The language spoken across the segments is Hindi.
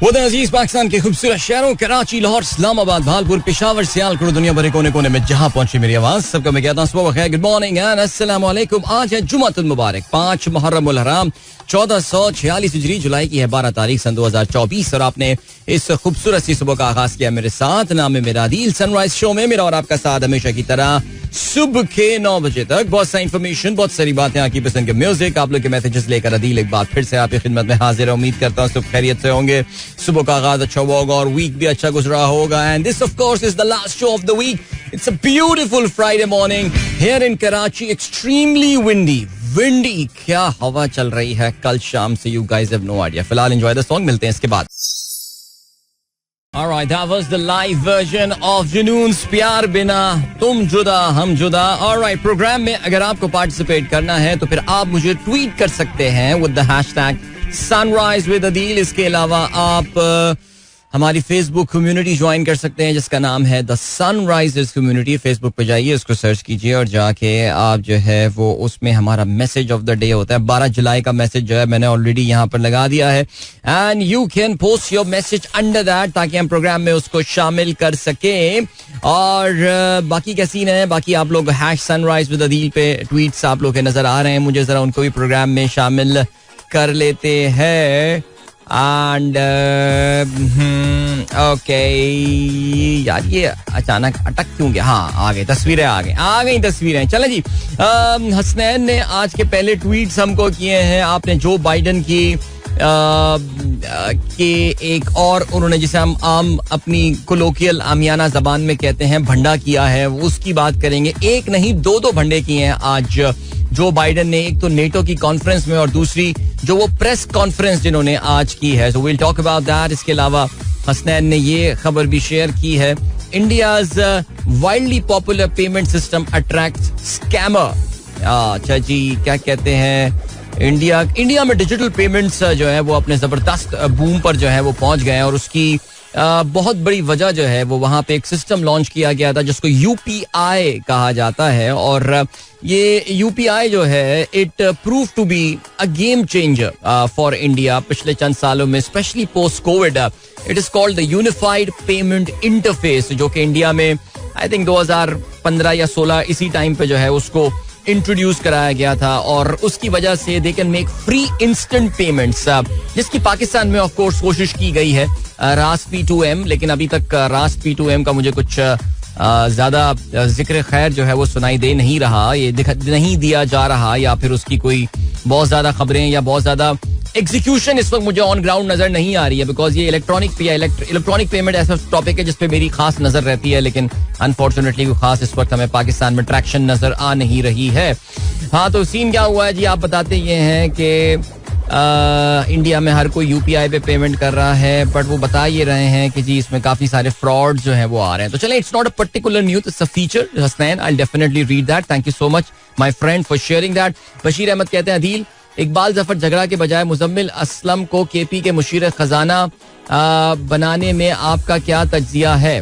वो अजीज पाकिस्तान के खूबसूरत शहरों कराची, लाहौर, इस्लामाबाद, भालपुर, पेशावर, सियालकोट, दुनिया भर कोने कोने में जहां पहुंची मेरी आवाज, सबको मैं कहता हूं सुबह बखैर, गुड मॉर्निंग एंड अस्सलाम वालेकुम। आज है जुमातुल मुबारक, 5 मुहर्रमुल हराम 1446 हिजरी, जुलाई की है 12 तारीख सन 2024 और आपने इस खूबसूरत सी सुबह का आगाज किया मेरे साथ। नाम है मेरा आदिल, सनराइज शो में मेरा और आपका साथ हमेशा की तरह सुबह के 9 बजे तक। बहुत सारी इन्फॉर्मेशन, बहुत सारी बातें, आपकी पसंद के म्यूजिक, आप लोग के मैसेजेस लेकर आदिल एक बार फिर से आपकी खिदमत में हाजिर है। उम्मीद करता हूँ सब खैरियत से होंगे, सुबह का आगाज अच्छा हुआ होगा और वीक भी अच्छा गुजरा होगा। And this of course is the last show of the week. It's a beautiful Friday morning here in Karachi, extremely windy क्या हवा चल रही है कल शाम से, you guys have no idea. फिलहाल एंजॉय द सॉन्ग, मिलते हैं इसके बाद। Alright, that was the live version of जुनून प्यार बिना तुम जुदा हम जुदा। Alright, प्रोग्राम में अगर आपको पार्टिसिपेट करना है तो फिर आप मुझे ट्वीट कर सकते हैं with the hashtag sunrise with adil। इसके अलावा आप हमारी फेसबुक कम्युनिटी ज्वाइन कर सकते हैं जिसका नाम है द सनराइजर्स कम्युनिटी। फेसबुक पे जाइए, उसको सर्च कीजिए और जाके आप जो है वो उसमें हमारा मैसेज ऑफ द डे होता है। 12 जुलाई का मैसेज जो है मैंने ऑलरेडी यहाँ पर लगा दिया है and you can post your message under that ताकि हम प्रोग्राम में उसको शामिल कर सकें। और बाकी क्या सीन है, बाकी आप लोग हैश सनराइज विद अदील पे ट्वीट्स आप लोग के नजर आ रहे हैं मुझे, जरा उनको भी प्रोग्राम में शामिल कर लेते हैं। एंड ओके यार, ये अचानक अटक क्यों गया? हाँ, आ गई तस्वीरें, आ गई तस्वीरें। चलें जी, हसनैन ने आज के पहले ट्वीट्स हमको किए हैं। आपने जो बाइडन की के एक और उन्होंने जिसे हम आम अपनी कोलोकियल आमियाना जबान में कहते हैं भंडा किया है, उसकी बात करेंगे। एक नहीं दो भंडे किए हैं आज जो बाइडन ने, एक तो नेटो की कॉन्फ्रेंस में और दूसरी जो वो प्रेस कॉन्फ्रेंस जिन्होंने आज की है। So we'll talk about that. इसके अलावा हसनैन ने ये खबर भी शेयर की है, India's wildly popular payment system attracts scammer. अच्छा जी, क्या कहते हैं, इंडिया में डिजिटल पेमेंट्स जो है वो अपने जबरदस्त बूम पर जो है वो पहुंच गए हैं और उसकी बहुत बड़ी वजह जो है वो वहां पे एक सिस्टम लॉन्च किया गया था जिसको यूपीआई कहा जाता है। और ये यूपीआई जो है it prove to be a game changer for India पिछले चंद सालों में, specially post covid. It is called the unified payment interface, जो कि इंडिया में आई थिंक 2015 या 16 इसी टाइम पे जो है उसको इंट्रोड्यूस कराया गया था और उसकी वजह से they can make free instant payments, जिसकी पाकिस्तान में ऑफ कोर्स कोशिश की गई है रास P2M, लेकिन अभी तक रास P2M का मुझे कुछ ज्यादा जिक्र खैर जो है वो सुनाई दे नहीं रहा, ये नहीं दिया जा रहा, या फिर उसकी कोई बहुत ज्यादा खबरें या बहुत ज्यादा एग्जीक्यूशन इस वक्त मुझे ऑन ग्राउंड नजर नहीं आ रही है। बिकॉज ये इलेक्ट्रॉनिक पेमेंट ऐसा टॉपिक है जिसपे मेरी खास नजर रहती है, लेकिन अनफॉर्चुनेटली कोई खास इस वक्त हमें पाकिस्तान में ट्रैक्शन नजर आ नहीं रही है। हाँ, तो सीन क्या हुआ है जी, आप बताते ये हैं कि इंडिया में हर कोई यूपीआई पे पेमेंट कर रहा है, बट वो बता ये रहे हैं कि जी इसमें काफी सारे फ्रॉड जो हैं वो आ रहे हैं। तो चलें, it's not a particular news, it's a feature. Hasnain, I will definitely read that, thank you so much my friend for sharing that. Bashir Ahmad कहते हैं, अदील, इकबाल जफर झगड़ा के बजाय मुजम्मिल असलम को केपी के मुशीर खजाना बनाने में आपका क्या तज्जिया है?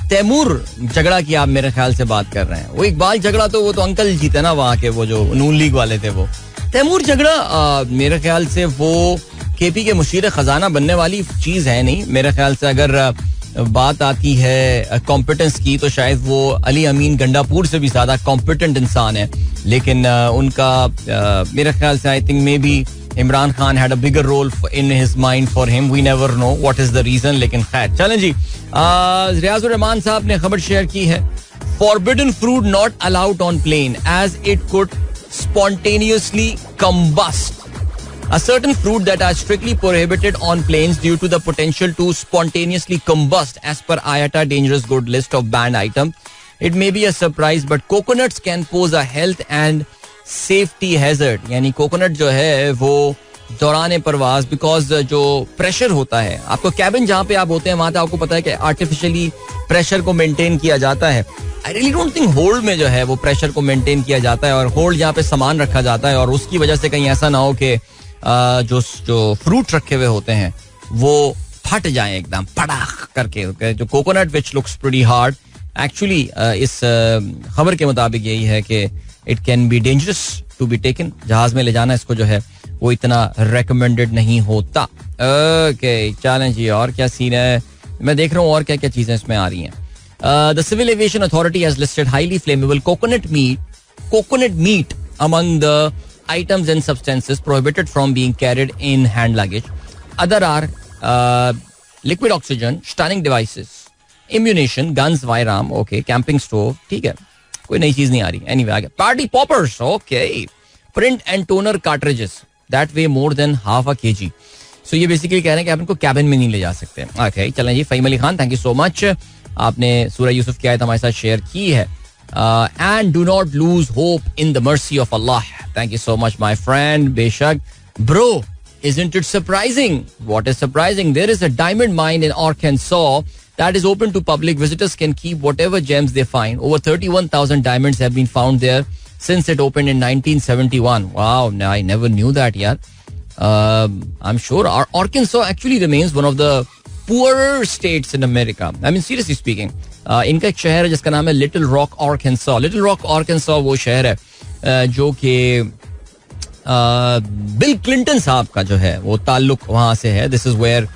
तैमूर झगड़ा की आप मेरे ख्याल से बात कर रहे हैं। वो इकबाल झगड़ा तो वो तो अंकल जी थे ना वहाँ के, वो जो नून लीग वाले थे। वो तैमूर झगड़ा मेरे ख्याल से वो केपी के मुशीर खजाना बनने वाली चीज है नहीं। मेरे ख्याल से अगर बात आती है कॉम्पिटेंस की तो शायद वो अली अमीन गंडापुर से भी ज्यादा कॉम्पिटेंट इंसान है, लेकिन उनका मेरे ख्याल से I think maybe Imran Khan had a bigger role in his mind for him, we never know what is the reason. लेकिन खैर चलें जी, रियाजुर रहमान साहब ने खबर शेयर की है, forbidden fruit not allowed on plane as it could spontaneously combust. A certain fruit that are strictly prohibited on planes due to the potential to spontaneously combust as per IATA dangerous good list of banned items. It may be a surprise, but coconuts can pose a health and safety hazard. यानी कोकोनट जो है वो दौरान परवाज, बिकॉज जो प्रेशर होता है, आपको कैबिन जहाँ पे आप होते हैं वहां पे आपको पता है कि आर्टिफिशियली प्रेशर को मेंटेन किया जाता है। I really don't think hold में जो है वो प्रेशर को मेंटेन किया जाता है, और होल्ड जहाँ पे सामान रखा जाता है, और उसकी वजह से कहीं ऐसा ना हो कि जो फ्रूट रखे हुए होते हैं वो फट जाए एकदम पड़ाख करके। जो coconut which looks pretty hard, actually इस खबर के मुताबिक यही है कि it can be dangerous to be taken, जहाज में ले जाना इसको जो है वो इतना रेकमेंडेड नहीं होता. ओके चलें जी, और क्या सीन है, मैं देख रहा हूँ और क्या क्या चीजें इसमें आ रही हैं. The civil aviation authority has listed highly flammable coconut meat among the items and substances prohibited from being carried in hand luggage. Other are liquid oxygen, stunning devices, ammunition, guns, firearm, okay, camping stove, ठीक है, कोई नई चीज नहीं आ रही. Anyway, आगे party poppers, okay, print and toner cartridges that weigh more than half a kg. So ये बेसिकली कह रहे हैं कि आप इनको कैबिन में नहीं ले जा सकते. Okay, चलें जी. Faheem Ali Khan, thank you so much, आपने सूरह यूसुफ की आयत हमारे साथ शेयर की है. And do not lose hope in the mercy of Allah. Thank you so much, my friend. बेशक, bro, isn't it surprising? What is surprising? There is a diamond mine in Arkansas that is open to public. Visitors can keep whatever gems they find. Over 31,000 diamonds have been found there since it opened in 1971. Wow, I never knew that, yaar. I'm sure Arkansas actually remains one of the poorer states in America. I mean, seriously speaking. इनका एक शहर है जिसका नाम है लिटिल रॉक आर्कांसा. लिटिल रॉक आर्कांसा वो शहर है जो कि बिल क्लिंटन साहब का जो है वो ताल्लुक वहां से है. This is where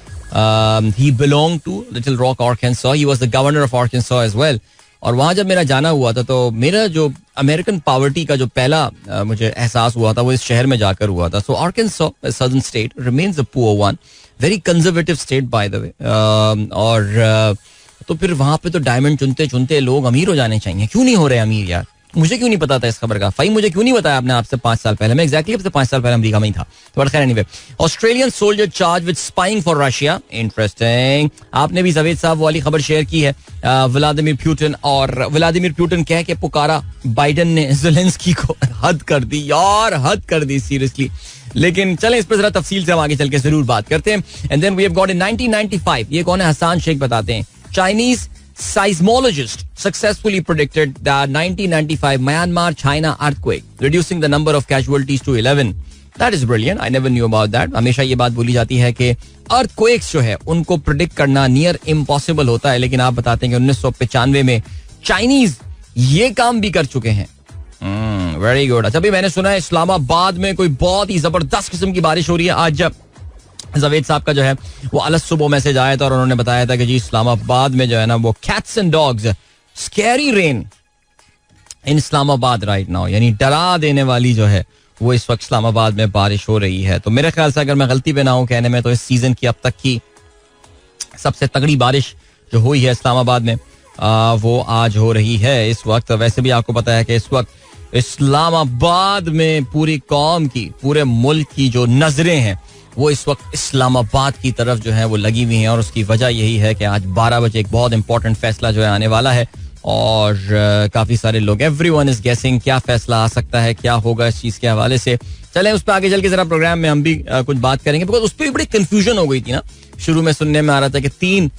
he belong to little rock Arkansas. He was the governor of Arkansas as well. और वहां जब मेरा जाना हुआ था तो मेरा जो अमेरिकन पॉवर्टी का जो पहला मुझे एहसास हुआ था वो इस शहर में जाकर हुआ था. So Arkansas southern state remains a poor one, very conservative state by the way. और तो फिर वहां पे तो डायमंड चुनते चुनते लोग अमीर हो जाने चाहिए. क्यों नहीं हो रहे अमीर यार? मुझे क्यों नहीं पता था इस खबर का? भाई मुझे क्यों नहीं बताया आपने आपसे 5 साल पहले? मैं एग्जैक्टली आपसे 5 साल पहले अमेरिका में ही था. तो खैर anyway, Australian soldier charge with spying for Russia. Interesting. आपने भी जावेद साहब वाली खबर शेयर की है. व्लादिमीर पुतिन कह के पुकारा बाइडन ने ज़ेलेंस्की को. हद कर दी यार, हद कर दी सीरियसली. लेकिन चलें इस पर जरा तफसील से हम आगे चल के जरूर बात करते हैं. And then we have got in 1995. ये कौन है? हसान शेख बताते हैं. Chinese seismologist successfully predicted the 1995 Myanmar-China earthquake, reducing the number of casualties to 11. That is brilliant. I never knew about that. हमेशा ये बात बोली जाती है कि earthquakes जो है उनको predict करना near impossible होता है, लेकिन आप बताते हैं कि 1995 में Chinese ये काम भी कर चुके हैं. Very good. अच्छा, अभी मैंने सुना है इस्लामाबाद में कोई बहुत ही जबरदस्त किस्म की बारिश हो रही है. आज जावेद साहब का जो है वो अलग सुबह मैसेज आया था और उन्होंने बताया था कि जी इस्लामाबाद में जो है ना वो cats and dogs, scary rain in Islamabad right now, यानी डरा देने वाली जो है वो इस वक्त इस्लामाबाद में बारिश हो रही है. तो मेरे ख्याल से अगर मैं गलती पे ना हूं कहने में तो इस सीजन की अब तक की सबसे तगड़ी बारिश जो हुई है इस्लामाबाद में वो आज हो रही है इस वक्त. वैसे भी आपको पता है कि इस वक्त इस्लामाबाद में पूरी कौम की, पूरे मुल्क की जो नजरें हैं वो इस वक्त इस्लामाबाद की तरफ जो है वो लगी हुई हैं. और उसकी वजह यही है कि आज 12 बजे एक बहुत इंपॉर्टेंट फैसला जो है आने वाला है और काफी सारे लोग, एवरीवन इज गेसिंग क्या फैसला आ सकता है, क्या होगा इस चीज के हवाले से. चलें उस पर आगे चल के जरा प्रोग्राम में हम भी कुछ बात करेंगे, बिकॉज उस पर भी बड़ी कंफ्यूजन हो गई थी ना. शुरू में सुनने में आ रहा था कि 3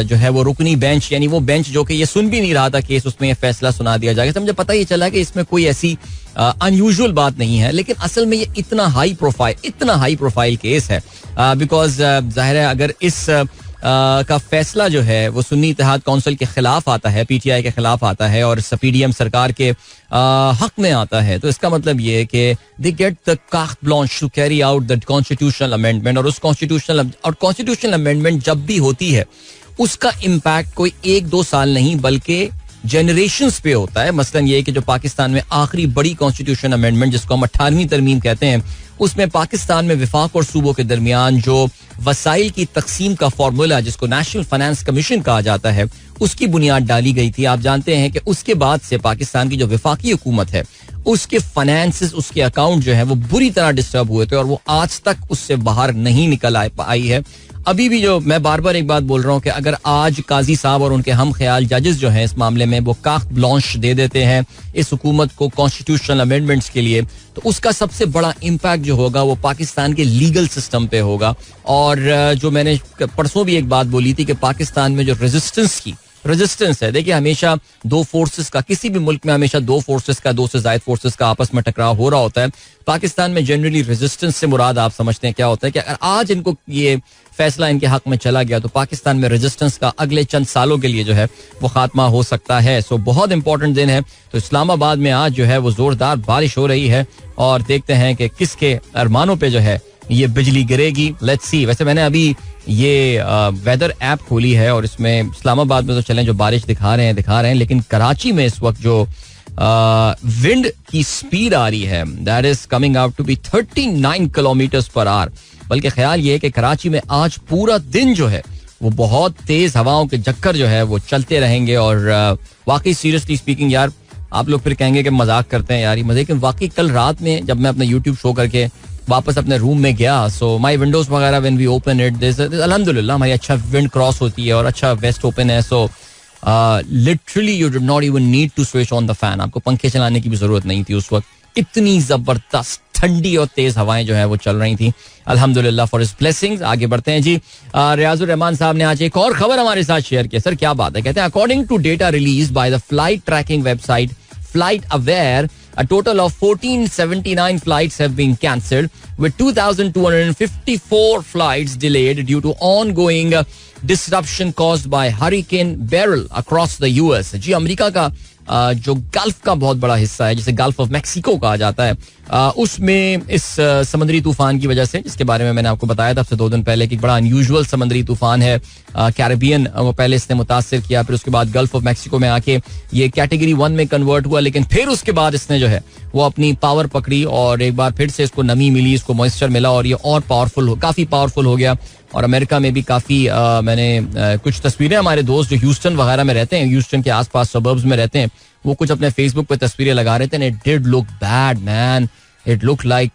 जो है वो रुकनी बेंच, यानी वो बेंच जो कि ये सुन भी नहीं रहा था केस, उसमें ये फैसला सुना दिया जाएगा. तो मुझे पता ही चला कि इसमें कोई ऐसी अनयूजुअल बात नहीं है, लेकिन असल में ये इतना हाई प्रोफाइल केस है बिकॉज जाहिर है अगर इस का फैसला जो है वो सुन्नी इत्तेहाद काउंसिल के खिलाफ आता है, पीटीआई के खिलाफ आता है और पीडीएम सरकार के हक में आता है, तो इसका मतलब ये है कि they get the carte blanche to carry out the constitutional amendment. और उस कॉन्स्टिट्यूशनल अमेंडमेंट जब भी होती है उसका इम्पैक्ट कोई 1-2 साल नहीं बल्कि जनरेशंस पे होता है. मसलन ये कि जो पाकिस्तान में आखिरी बड़ी कॉन्स्टिट्यूशन अमेंडमेंट जिसको हम 18वीं तरमीम कहते हैं, उसमें पाकिस्तान में विफाक और सूबों के दरमियान जो वसाइल की तकसीम का फॉर्मूला जिसको नेशनल फाइनेंस कमीशन कहा जाता है उसकी बुनियाद डाली गई थी. आप जानते हैं कि उसके बाद से पाकिस्तान की जो विफाकी हुकूमत है उसके फाइनेंसेस, उसके अकाउंट जो है वो बुरी तरह डिस्टर्ब हुए थे और वो आज तक उससे बाहर नहीं निकल आई है. अभी भी जो मैं बार बार एक बात बोल रहा हूँ कि अगर आज काजी साहब और उनके हम ख्याल जजेस जो हैं इस मामले में वो कार्ट ब्लांच दे देते हैं इस हुकूमत को कॉन्स्टिट्यूशनल अमेंडमेंट्स के लिए, तो उसका सबसे बड़ा इम्पैक्ट जो होगा वो पाकिस्तान के लीगल सिस्टम पे होगा. और जो मैंने परसों भी एक बात बोली थी कि पाकिस्तान में जो रेजिस्टेंस है. देखिए हमेशा दो फोर्सेस का, किसी भी मुल्क में हमेशा दो फोर्सेस का, दो से ज्यादा फोर्सेस का आपस में टकराव हो रहा होता है. पाकिस्तान में जनरली रेजिस्टेंस से मुराद आप समझते हैं क्या होता है कि अगर आज इनको ये फैसला इनके हक में चला गया तो पाकिस्तान में रेजिस्टेंस का अगले चंद सालों के लिए जो है वो खात्मा हो सकता है. सो बहुत इंपॉर्टेंट दिन है. तो इस्लामाबाद में आज जो है वो जोरदार बारिश हो रही है और देखते हैं कि किसके अरमानों पे जो है ये बिजली गिरेगी. Let's see. वैसे मैंने अभी ये वेदर ऐप खोली है और इसमें इस्लामाबाद में तो चलें जो बारिश दिखा रहे हैं, लेकिन कराची में इस वक्त जो विंड की स्पीड आ रही है that is coming out to be 39 kilometres per hour. बल्कि ख्याल ये है कि कराची में आज पूरा दिन जो है वो बहुत तेज हवाओं के चक्कर जो है वो चलते रहेंगे. और वाकई सीरियसली स्पीकिंग यार, आप लोग फिर कहेंगे कि मजाक करते हैं यार, लेकिन वाकई कल रात में जब मैं अपना यूट्यूब शो करके वापस अपने रूम में गया, सो माई विंडोज वगैरह व्हेन वी ओपन इट अल्हम्दुलिल्लाह हमारी अच्छा विंड क्रॉस होती है और अच्छा वेस्ट ओपन है. So literally you do not even need to switch on the fan. आपको पंखे चलाने की भी जरूरत नहीं थी उस वक्त. इतनी जबरदस्त ठंडी और तेज हवाएं जो है वो चल रही थी. अल्हम्दुलिल्लाह फॉर हिज ब्लेसिंग्स. आगे बढ़ते हैं जी. रियाजुर रहमान साहब ने आज एक और खबर हमारे साथ शेयर की. सर क्या बात है. कहते हैं according to data release by the flight tracking website FlightAware, a total of 1479 flights have been cancelled, with 2,254 flights delayed due to ongoing disruption caused by Hurricane Beryl across the US. जी अमेरिका का जो गल्फ का बहुत बड़ा हिस्सा है, जिसे गल्फ ऑफ मैक्सिको कहा जाता है, उसमें इस समुद्री तूफान की वजह से, जिसके बारे में मैंने आपको बताया था अब से 2 दिन पहले कि बड़ा अनयूजुअल समुद्री तूफान है, कैरेबियन वो पहले इसने मुतासिर किया, फिर उसके बाद गल्फ ऑफ मैक्सिको में आके ये कैटेगरी 1 में कन्वर्ट हुआ, लेकिन फिर उसके बाद इसने जो है वो अपनी पावर पकड़ी और एक बार फिर से इसको नमी मिली, इसको मॉइस्चर मिला और ये और काफी पावरफुल हो गया. और अमेरिका में भी काफी मैंने कुछ तस्वीरें, हमारे दोस्त जो ह्यूस्टन वगैरह में रहते हैं, ह्यूस्टन के आसपास सबर्ब्स में रहते हैं, वो कुछ अपने फेसबुक पे तस्वीरें लगा रहे थे. It did look bad man. It look like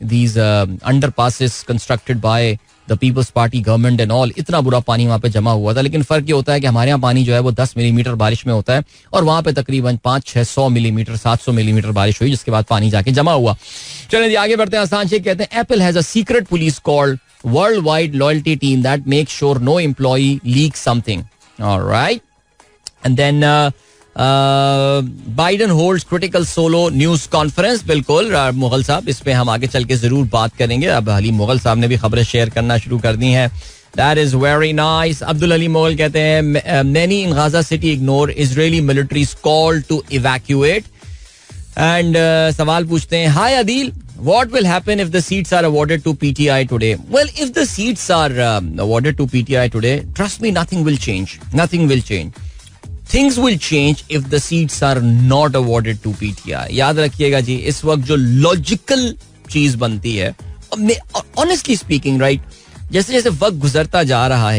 these underpasses constructed by the People's Party government and all. इतना बुरा पानी वहां पे जमा हुआ था. लेकिन फर्क ये होता है कि हमारे यहाँ पानी जो है वो 10 मिलीमीटर बारिश में होता है और वहां पे तकरीबन 500-600 मिलीमीटर 700 मिलीमीटर बारिश हुई, जिसके बाद पानी जाके जमा हुआ. चलिए जी आगे बढ़ते हैं. आसान शेख कहते हैं Apple has a secret police called worldwide loyalty team that makes sure no employee leaks something. All right. And then Biden holds critical solo news conference. बिल्कुल मुगल साहब, इस पे हम आगे चल के जरूर बात करेंगे. अब हलीम मुगल साहब ने भी खबरें शेयर करना शुरू कर दी हैं. That is very nice. Abdul Ali Mughal कहते हैं many in Gaza city ignore Israeli military's call to evacuate. And सवाल पूछते हैं, हाय Adeel, what will happen if the seats are awarded to PTI today? Well, if the seats are awarded to PTI today, trust me, nothing will change. Nothing will change. Things will change if the seats are not awarded to PTI. याद रखिएगा जी, इस वक्त जो लॉजिकल चीज बनती है, ऑनेस्टली स्पीकिंग, राइट, जैसे जैसे वक्त गुजरता जा रहा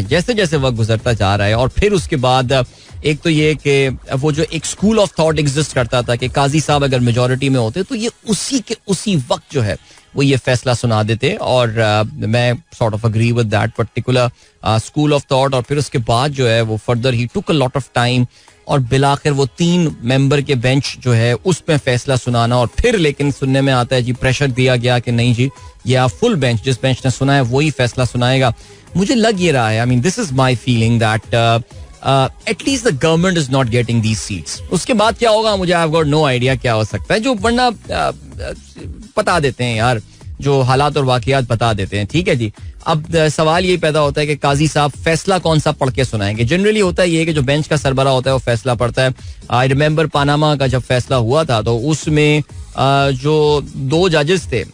है और फिर उसके बाद एक तो ये कि वो जो एक स्कूल ऑफ थॉट एग्जिस्ट करता था कि काजी साहब अगर मेजॉरिटी में होते तो ये उसी वक्त जो है वो ये फैसला सुना देते. और मैं sort of agree with that particular school of thought. और फिर उसके बाद जो है वो further he took a lot of time और बिलाखिर वो 3 मेंबर के बेंच जो है उसमें फैसला सुनाना. और फिर लेकिन सुनने में आता है जी प्रेशर दिया गया कि नहीं जी, ये आप फुल बेंच, जिस बेंच ने सुना है वही फैसला सुनाएगा. मुझे लग ये रहा है, I mean this is my feeling that at least the government is not getting these seats. उसके बाद क्या होगा मुझे I've got no idea क्या हो सकता है. जो वरना बता देते हैं यार, जो हालात और वाकयात बता देते हैं. ठीक है जी. अब सवाल ये पैदा होता है कि काजी साहब फैसला कौन सा पढ़ के सुनाएंगे. जनरली होता है ये कि जो बेंच का सरबरा होता है वो फैसला पढ़ता है. आई रिमेम्बर पानामा का जब फैसला हुआ था तो उसमें जो 2 जजेस थे,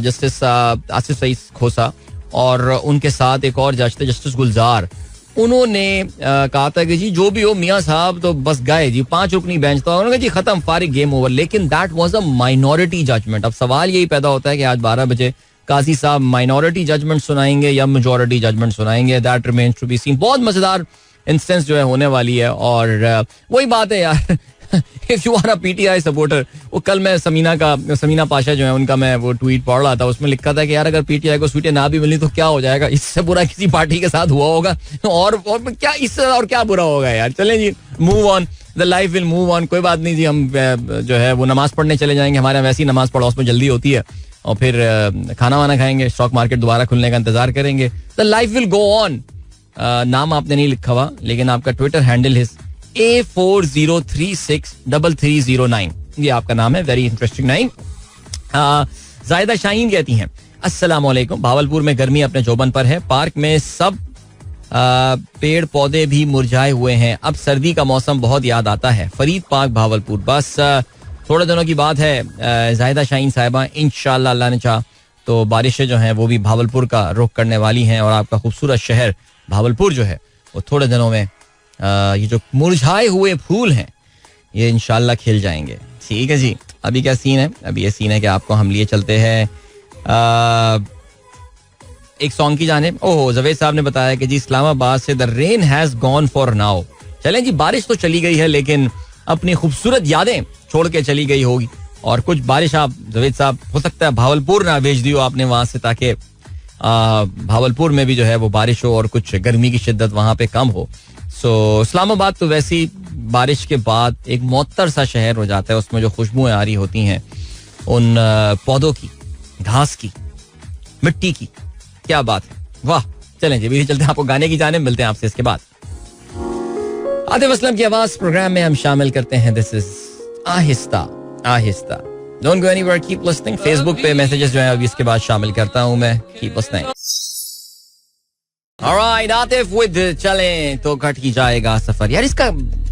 जस्टिस आसिफ सईद खोसा और उनके साथ एक और जज थे जस्टिस गुलजार, उन्होंने कहा था कि जी जो भी हो मियां साहब तो बस गए जी, 5 रुकनी बेंच था. उन्होंने कहा जी खत्म, फारिग, गेम ओवर. लेकिन that was a minority judgment. अब सवाल यही पैदा होता है कि आज 12 बजे काजी साहब माइनॉरिटी जजमेंट सुनाएंगे या मेजॉरिटी जजमेंट सुनाएंगे. That remains to be seen. बहुत मजेदार इंस्टेंस जो है होने वाली है. और वही बात है यार, if you are a PTI supporter, वो कल मैं समीना पाशा जो है उनका मैं वो ट्वीट पढ़ रहा था, उसमें लिखा था कि यार अगर पीटीआई को सीटें ना भी मिली तो क्या हो जाएगा, इससे बुरा किसी पार्टी के साथ हुआ होगा और क्या इससे और क्या बुरा होगा यार. चलें जी, move on, the life will move on. कोई बात नहीं जी, हम जो है वो नमाज पढ़ने चले जाएंगे. हमारे यहाँ वैसी नमाज पढ़ो उसमें जल्दी होती है और फिर खाना वाना खाएंगे, स्टॉक मार्केट दोबारा खुलने का इंतजार करेंगे. The life will go on. नाम आपने नहीं लिखा हुआ, लेकिन आपका ट्विटर हैंडल है A40363309. ये आपका नाम है. वेरी इंटरेस्टिंग नाम. जायदा शाहीन कहती हैं, अस्सलाम वालेकुम. भावलपुर में गर्मी अपने जोबन पर है. पार्क में सब पेड़ पौधे भी मुरझाए हुए हैं. अब सर्दी का मौसम बहुत याद आता है. फरीद पार्क, भावलपुर. बस थोड़े दिनों की बात है जायदा शाहीन साहिबा. इंशाअल्लाह अल्लाह ने चाहा तो बारिशें जो हैं वो भी भावलपुर का रुख करने वाली हैं और आपका खूबसूरत शहर भावलपुर जो है वो थोड़े दिनों में ये जो मुरझाए हुए फूल हैं ये इंशाअल्लाह खिल जाएंगे. ठीक है जी. अभी क्या सीन है? अभी ये सीन है कि आपको हम लिए चलते हैं एक सॉन्ग की जानिब. ओह, जवेद साहब ने बताया कि जी इस्लामाबाद से the rain has gone for now. चलें जी, बारिश तो चली गई है लेकिन अपनी खूबसूरत यादें छोड़ के चली गई होगी. और कुछ बारिश आप जवेद साहब हो सकता है भावलपुर ना भेज दी हो आपने वहां से, ताकि भावलपुर में भी जो है वो बारिश हो और कुछ गर्मी की शिद्दत वहां पे कम हो. सो इस्लामाबाद तो वैसी बारिश के बाद एक मुअत्तर सा शहर हो जाता है. उसमें जो खुशबुएं आ रही होती हैं उन पौधों की, घास की, मिट्टी की, क्या बात है, वाह. चलें जी, अभी चलते हैं आपको गाने की जाने. मिलते हैं आपसे इसके बाद. आतिफ असलम की आवाज प्रोग्राम में हम शामिल करते हैं. This is Aahista Aahista. Don't go anywhere, keep listening. Facebook पे मैसेजेस जो है अभी इसके बाद शामिल करता हूं मैं. Keep listening. Alright Atif with चलें तो कट की जाएगा सफर. यार इसका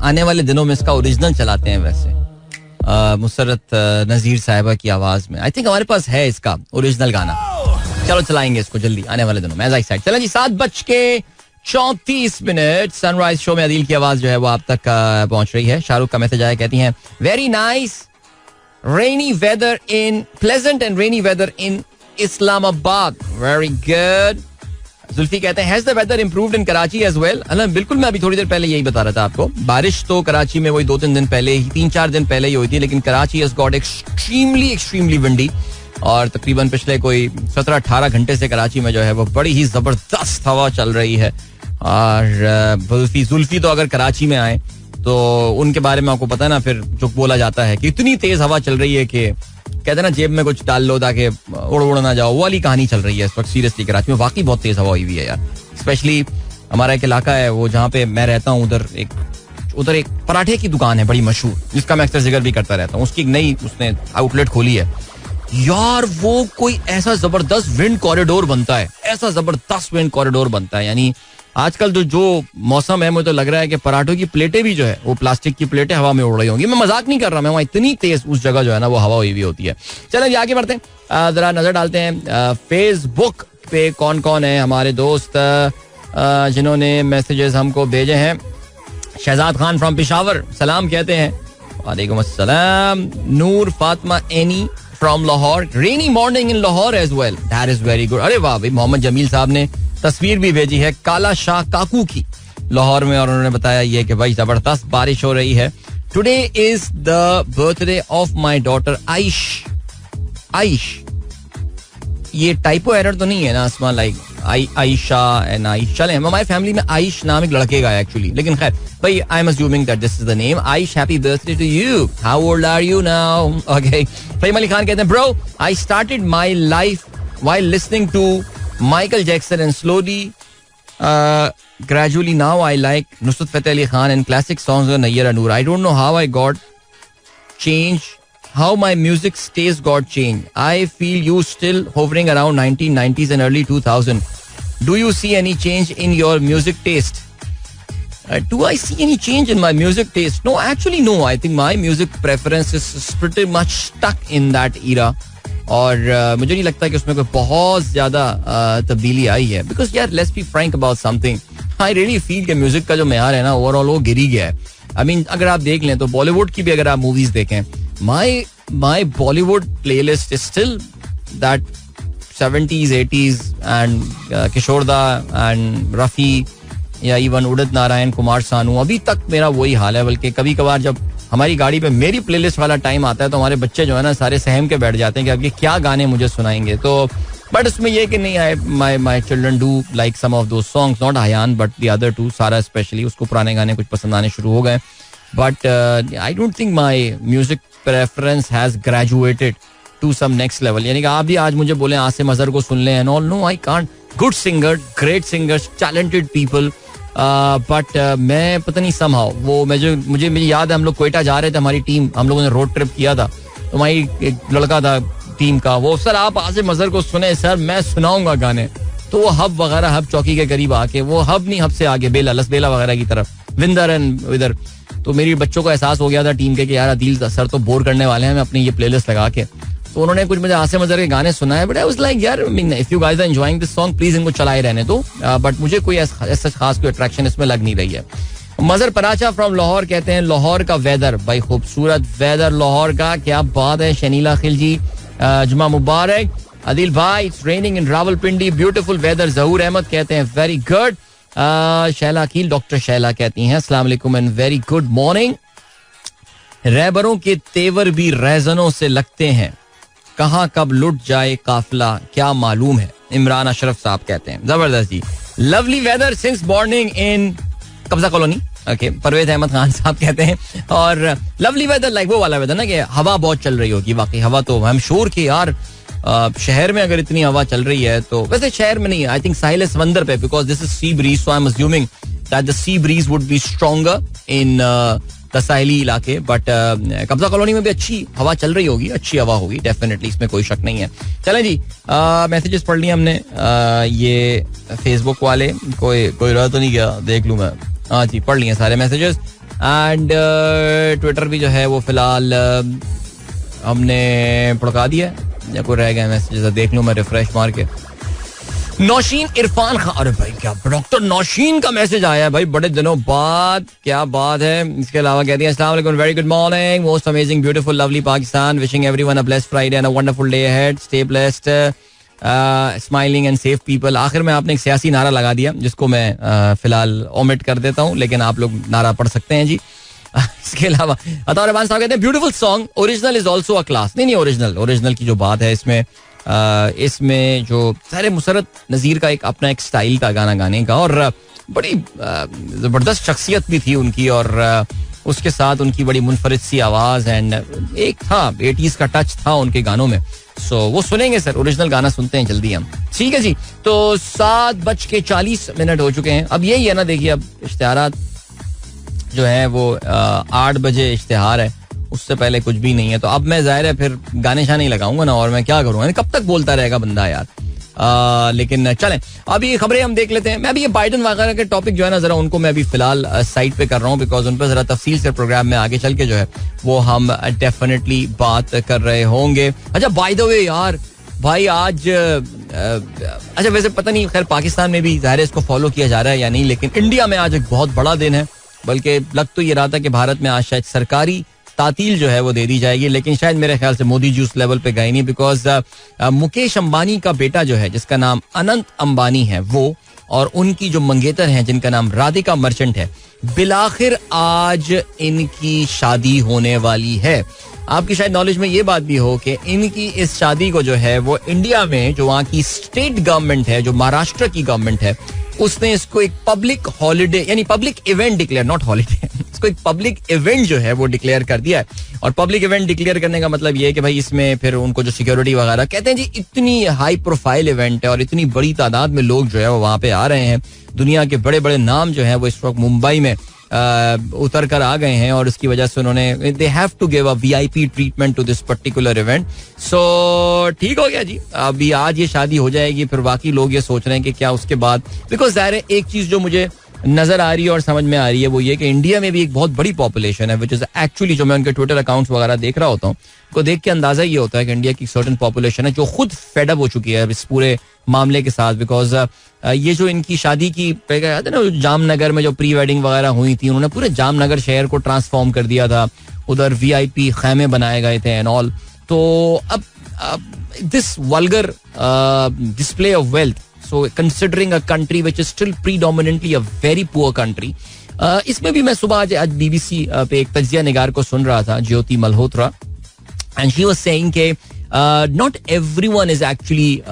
आने वाले दिनों में इसका ओरिजिनल चलाते हैं वैसे मुसरत नजीर साहिबा की आवाज में. आई थिंक हमारे पास है इसका ओरिजिनल गाना. चलो चलाएंगे इसको जल्दी आने वाले दिनों में. एज आई सेड, चलें जी, 7:34. सनराइज शो में अदील की आवाज जो है वो आप तक पहुंच रही है. शाहरुख का मैसेज आया, कहती हैं very nice rainy weather in pleasant and rainy weather in Islamabad. Very good. Zulfi कहते हैं has the weather improved in Karachi as well. बिल्कुल, मैं अभी थोड़ी देर पहले यही बता रहा था आपको. बारिश तो कराची में वही 2-3 दिन पहले ही, 3-4 दिन पहले ही हुई थी, लेकिन Karachi has got extremely windy. और तकरीबन पिछले कोई 17-18 घंटे से कराची में जो है वो बड़ी ही जबरदस्त हवा चल रही है. और जुल्फी तो अगर कराची में आए तो उनके बारे में आपको पता है ना, फिर जो बोला जाता है कि इतनी तेज हवा चल रही है कि कहते हैं ना जेब में कुछ डाल लो ताकि उड़ ना जाओ. वो वाली कहानी चल रही है इस वक्त सीरियसली कराची में. वाकई बहुत तेज हवा हुई है यार. स्पेशली हमारा एक इलाका है वो जहाँ पे मैं रहता हूँ, उधर एक पराठे की दुकान है बड़ी मशहूर, जिसका मैं अक्सर जिक्र भी करता रहता हूँ. उसकी नई उसने आउटलेट खोली है यार. वो कोई ऐसा जबरदस्त विंड कॉरिडोर बनता है, ऐसा जबरदस्त विंड कॉरिडोर बनता है. यानी आजकल जो मौसम है मुझे तो लग रहा है कि पराठों की प्लेटें भी जो है वो प्लास्टिक की प्लेटें हवा में उड़ रही होंगी. मैं मजाक नहीं कर रहा, मैं वहाँ इतनी तेज उस जगह जो है ना वो हवा हुई होती है. चलो आगे बढ़ते हैं, जरा नजर डालते हैं फेसबुक पे कौन कौन है हमारे दोस्त जिन्होंने मैसेजेस हमको भेजे हैं. शहजाद खान फ्रॉम पेशावर सलाम कहते हैं. वालेकुम अस्सलाम. Noor Fatima any from Lahore. Rainy morning in Lahore as well. That is very good. अरे वाह भाई. मोहम्मद जमील साहब ने तस्वीर भी भेजी है काला शाह काकू की लाहौर में, और उन्होंने बताया ये कि भाई जबरदस्त बारिश हो रही है. Today is the birthday of my daughter Aish. ये टाइपो एरर तो नहीं है ना अस्मा, लाइक आयशा एंड आइश. चले हमारी फैमिली में आइश नाम एक लड़के का है एक्चुअली, लेकिन खैर भाई I am assuming that this is the name. Aish, happy birthday to you. How old are you now? Okay. Faheem Ali Khan कहते हैं bro I started my life while listening to Michael Jackson and slowly gradually now I like Nusrat Fateh Ali Khan and classic songs of Nayyar Noor. I don't know how I got change, how my music taste got changed. I feel you still hovering around 1990s and early 2000. Do you see any change in your music taste? Do I see any change in my music taste? No, actually no. I think my music preference is pretty much stuck in that era. और मुझे नहीं लगता कि उसमें कोई बहुत ज्यादा तब्दीली आई है. बिकॉज यार let's be frank about something, I really feel कि म्यूजिक का जो मेयार है ना ओवरऑल वो गिर ही गया है. आई मीन अगर आप देख लें तो बॉलीवुड की भी अगर आप मूवीज देखें, my Bollywood playlist is still that 70s 80s and Kishoreda and Rafi या इवन उदित नारायण, कुमार सानू. अभी तक मेरा वही हाल है. बल्कि कभी कभार जब हमारी गाड़ी पे मेरी प्लेलिस्ट वाला टाइम आता है तो हमारे बच्चे जो है ना सारे सहम के बैठ जाते हैं कि अभी क्या गाने मुझे सुनाएंगे. तो बट उसमें ये कि नहीं I my children do like some of those songs, not Ayaan but the other two. Sara especially उसको पुराने गाने कुछ पसंद आने शुरू हो गए. But I don't think my music preference has graduated to some next level. यानी कि आप भी आज मुझे बोले आसिम अजहर को सुन लें and all, no I can't. Good singer, great singers, talented people, but मैं पता नहीं समहाउ वो मुझे याद है हम लोग क्वेटा जा रहे थे, हमारी टीम, हम लोगों ने रोड ट्रिप किया था, तो हमारी एक लड़का था टीम का, वो सर आप आसिफ अजहर को सुने सर, मैं सुनाऊंगा गाने, तो वो हब वगैरह, हब चौकी के करीब आके, वो हब नहीं हब से आगे बेला लसबेला वगैरह की तरफ, विंदर एंड इधर, तो मेरी बच्चों को एहसास हो गया था टीम के कि यार अदील सर तो बोर करने वाले हैं, मैं अपनी ये प्लेलिस्ट लगा के, तो उन्होंने कुछ मुझे आसिफ अजहर के गाने सुनाए, बट आई वाज लाइक यार if you guys are enjoying this song please इनको चलाए रहने दो, बट मुझे कोई ऐसा खास कोई अट्रैक्शन इसमें लग नहीं रही है. मजर पराचा फ्रॉम लाहौर कहते हैं लाहौर का वेदर, भाई खूबसूरत वेदर लाहौर का, क्या बात है. शनीला खिलजी जुमा मुबारक. आदिल भाई it's raining in Rawalpindi, beautiful weather. Zahoor Ahmed कहते हैं very good. Shaila Aqeel, doctor Shaila कहती हैं अस्सलाम वालेकुम एंड वेरी गुड मॉर्निंग. रहबरों के तेवर भी रैजनों से लगते हैं, कहाँ कब लुट जाए काफिला क्या मालूम है. इमरान अशरफ साहब कहते हैं जबरदस्त जी. लवली वेदर सिंस मॉर्निंग इन कब्जा कॉलोनी. ओके, परवेज अहमद खान साहब कहते हैं, और लवली वेदर लाइक वो वाला वेदर ना कि हवा बहुत चल रही होगी. वाकई हवा तो आई एम श्योर कि यार शहर में अगर इतनी हवा चल रही है तो, वैसे शहर में नहीं, आई थिंक साहिल समंदर पे, because this is sea breeze, so I am assuming that the sea breeze would be stronger in the साहिली इलाके, बट कब्जा कॉलोनी में भी अच्छी हवा चल रही होगी, अच्छी हवा होगी डेफिनेटली, इसमें कोई शक नहीं है. चलें जी, मैसेजेस पढ़ लिए हमने. ये फेसबुक वाले कोई रह तो नहीं गया, देख लूं मैं. हाँ जी, पढ़ लिए सारे मैसेजेस. एंड ट्विटर भी जो है वो फिलहाल हमने भड़का दिया, या कोई रह गए मैसेजेस, देख लूं मैं रिफ्रेश मार के. नौशीन इरफान खान, अरे भाई क्या डॉक्टर नौशीन का मैसेज आया है भाई बड़े दिनों बाद, क्या बात है. इसके अलावा कहती हैं अस्सलाम वालेकुम, very good morning, most amazing beautiful lovely Pakistan, wishing everyone a blessed Friday and a wonderful day ahead, stay blessed, smiling and safe people. आखिर में आपने एक सियासी नारा लगा दिया जिसको मैं फिलहाल ओमिट कर देता हूँ, लेकिन आप लोग नारा पढ़ सकते हैं जी. इसके अलावा अतार रहमान साहब कहते हैं beautiful song, original is also a class. नहीं ओरिजिनल की जो बात है इसमें जो सारे मुसरत नज़ीर का अपना एक स्टाइल था गाना गाने का, और बड़ी जबरदस्त शख्सियत भी थी उनकी, और उसके साथ उनकी बड़ी मुनफरिद सी आवाज़, एंड एक था 80s का टच था उनके गानों में. सो वो सुनेंगे सर, ओरिजिनल गाना सुनते हैं जल्दी हम. ठीक है जी, तो 7:40 हो चुके हैं. अब यही है ना, देखिए अब इश्तिहारात जो है वो 8 बजे इश्तिहार है, उससे पहले कुछ भी नहीं है, तो अब मैं जाहिर है फिर गाने शाने ही लगाऊंगा ना, और मैं क्या करूंगा, कब तक बोलता रहेगा बंदा यार. लेकिन चलें अभी खबरें हम देख लेते हैं. मैं अभी ये बाइडन वगैरह के टॉपिक जो है ना, जरा उनको मैं अभी फिलहाल साइड पे कर रहा हूँ, बिकॉज उन पर जरा तफसील से प्रोग्राम में आगे चल के जो है वो हम डेफिनेटली बात कर रहे होंगे. अच्छा बाय द वे यार भाई आज अच्छा वैसे पता नहीं, खैर पाकिस्तान में भी जाहिर है इसको फॉलो किया जा रहा है या नहीं, लेकिन इंडिया में आज एक बहुत बड़ा दिन है. बल्कि लग तो ये रहा था कि भारत में आज शायद सरकारी तातील जो है वो दे दी जाएगी, लेकिन शायद मेरे ख्याल से मोदी जी उस लेवल पे गए नहीं, बिकॉज मुकेश अंबानी का बेटा जो है जिसका नाम अनंत अंबानी है वो, और उनकी जो मंगेतर हैं जिनका नाम राधिका मर्चेंट है, बिलाखिर आज इनकी शादी होने वाली है. आपकी शायद नॉलेज में ये बात भी हो कि इनकी इस शादी को जो है वो इंडिया में जो वहाँ की स्टेट गवर्नमेंट है, जो महाराष्ट्र की गवर्नमेंट है, उसने इसको एक पब्लिक हॉलिडे यानी public event declare, not holiday, इसको एक पब्लिक इवेंट जो है वो डिक्लेयर कर दिया है. और पब्लिक इवेंट डिक्लेयर करने का मतलब ये है कि भाई इसमें फिर उनको जो सिक्योरिटी वगैरह, कहते हैं जी इतनी हाई प्रोफाइल इवेंट है और इतनी बड़ी तादाद में लोग जो है वो वहाँ पे आ रहे हैं. दुनिया के बड़े बड़े नाम जो है वो इस वक्त मुंबई में उतर कर आ गए हैं, और इसकी वजह से उन्होंने they have to give a VIP treatment to this particular event. So ठीक हो गया जी, अभी आज ये शादी हो जाएगी, फिर बाकी लोग ये सोच रहे हैं कि क्या उसके बाद, बिकॉज ज़ाहिर है एक चीज़ जो मुझे नजर आ रही है और समझ में आ रही है वो ये कि इंडिया में भी एक बहुत बड़ी पॉपुलेशन है, विच इज एक्चुअली, जो मैं उनके ट्विटर अकाउंट्स वगैरह देख रहा होता हूँ, को देख के अंदाजा ये होता है कि इंडिया की सर्टेन पॉपुलेशन है जो खुद फेड अप हो चुकी है इस पूरे मामले के साथ. बिकॉज ये जो इनकी शादी की ना, जामनगर में जो प्री वेडिंग वगैरह हुई थी, उन्होंने पूरे जामनगर शहर को ट्रांसफॉर्म कर दिया था, उधर VIP खैमे बनाए गए थे एंड ऑल. तो अब this vulgar display of wealth, so considering a country which is still predominantly a very poor country, इसमें भी मैं सुबह आज BBC पे एक तज्जिया निगार को सुन रहा था, ज्योति Malhotra, and she was saying कि not everyone is actually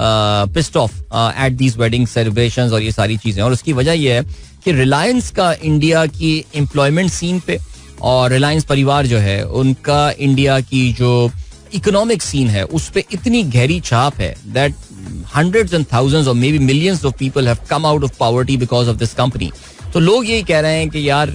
pissed off at these wedding celebrations और ये सारी चीजें, और उसकी वजह ये है कि रिलायंस का इंडिया की एम्प्लॉयमेंट सीन पे, और रिलायंस परिवार जो है उनका इंडिया की जो इकोनॉमिक सीन है उस पे इतनी गहरी छाप है that hundreds and thousands or maybe millions of people have come out of poverty because of this company. तो लोग यही कह रहे हैं कि यार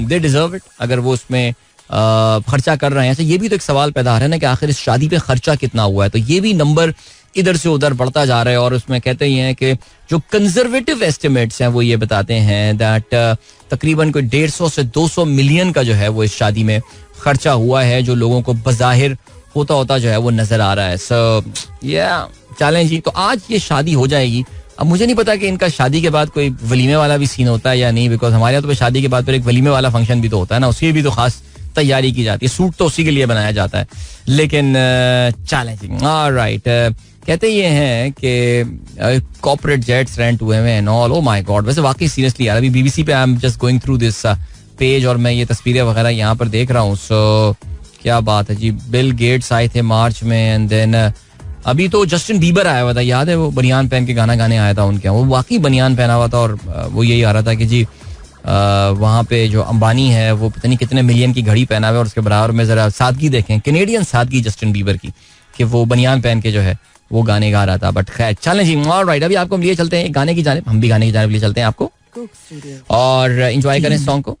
they deserve it अगर वो उसमें खर्चा कर रहे हैं. तो ये भी तो एक सवाल पैदा हो रहा है ना कि आखिर इस शादी पे खर्चा कितना हुआ है. तो ये भी नंबर इधर से उधर बढ़ता जा रहा है और उसमें कहते ही हैं कि जो कंजर्वेटिव एस्टिमेट्स हैं वो ये बताते हैं दैट तकरीबन कोई 150 से 200 मिलियन का जो है वो इस शादी में खर्चा हुआ है, जो लोगों को बज़ाहिर होता होता जो है वो नजर आ रहा है. सो चलें जी, तो आज ये शादी हो जाएगी. अब मुझे नहीं पता कि इनका शादी के बाद कोई वलीमे वाला भी सीन होता है या नहीं, बिकॉज हमारे यहाँ तो शादी के बाद फिर एक वलीमे वाला फंक्शन भी तो होता है ना, उसकी भी तो खास तैयारी की जाती है. सूट तो उसी के लिए बनाया जाता है. लेकिन चैलेंजिंग. ऑलराइट, कहते ये हैं कि कॉर्पोरेट जेट्स रेंट हुए हैं and all. Oh my God, वैसे वाकई सीरियसली यार अभी बीबीसी पे I am just going through this page और मैं ये तस्वीरें वगैरह यहाँ पर देख रहा हूँ. सो क्या बात है जी. बिल गेट्स आए थे मार्च में एंड देन अभी तो जस्टिन बीबर आया हुआ था, याद है वो बनियान पहन के गाना गाने आया था उनके. वो वाकई बनियान पहना हुआ था और वो यही आ रहा था कि जी वहाँ पे जो अंबानी है वो पता नहीं कितने मिलियन की घड़ी पहना हुआ है और उसके बराबर में जरा सादगी देखें, कैनेडियन सादगी जस्टिन बीबर की, कि वो बनियान पहन के जो है वो गाने गा रहा था. बट खैर चलें जी. ऑलराइट, अभी आपको हम लिए चलते हैं गाने की जानिब. हम भी गाने की जानिब लिए चलते हैं आपको और एंजॉय करें सॉन्ग को.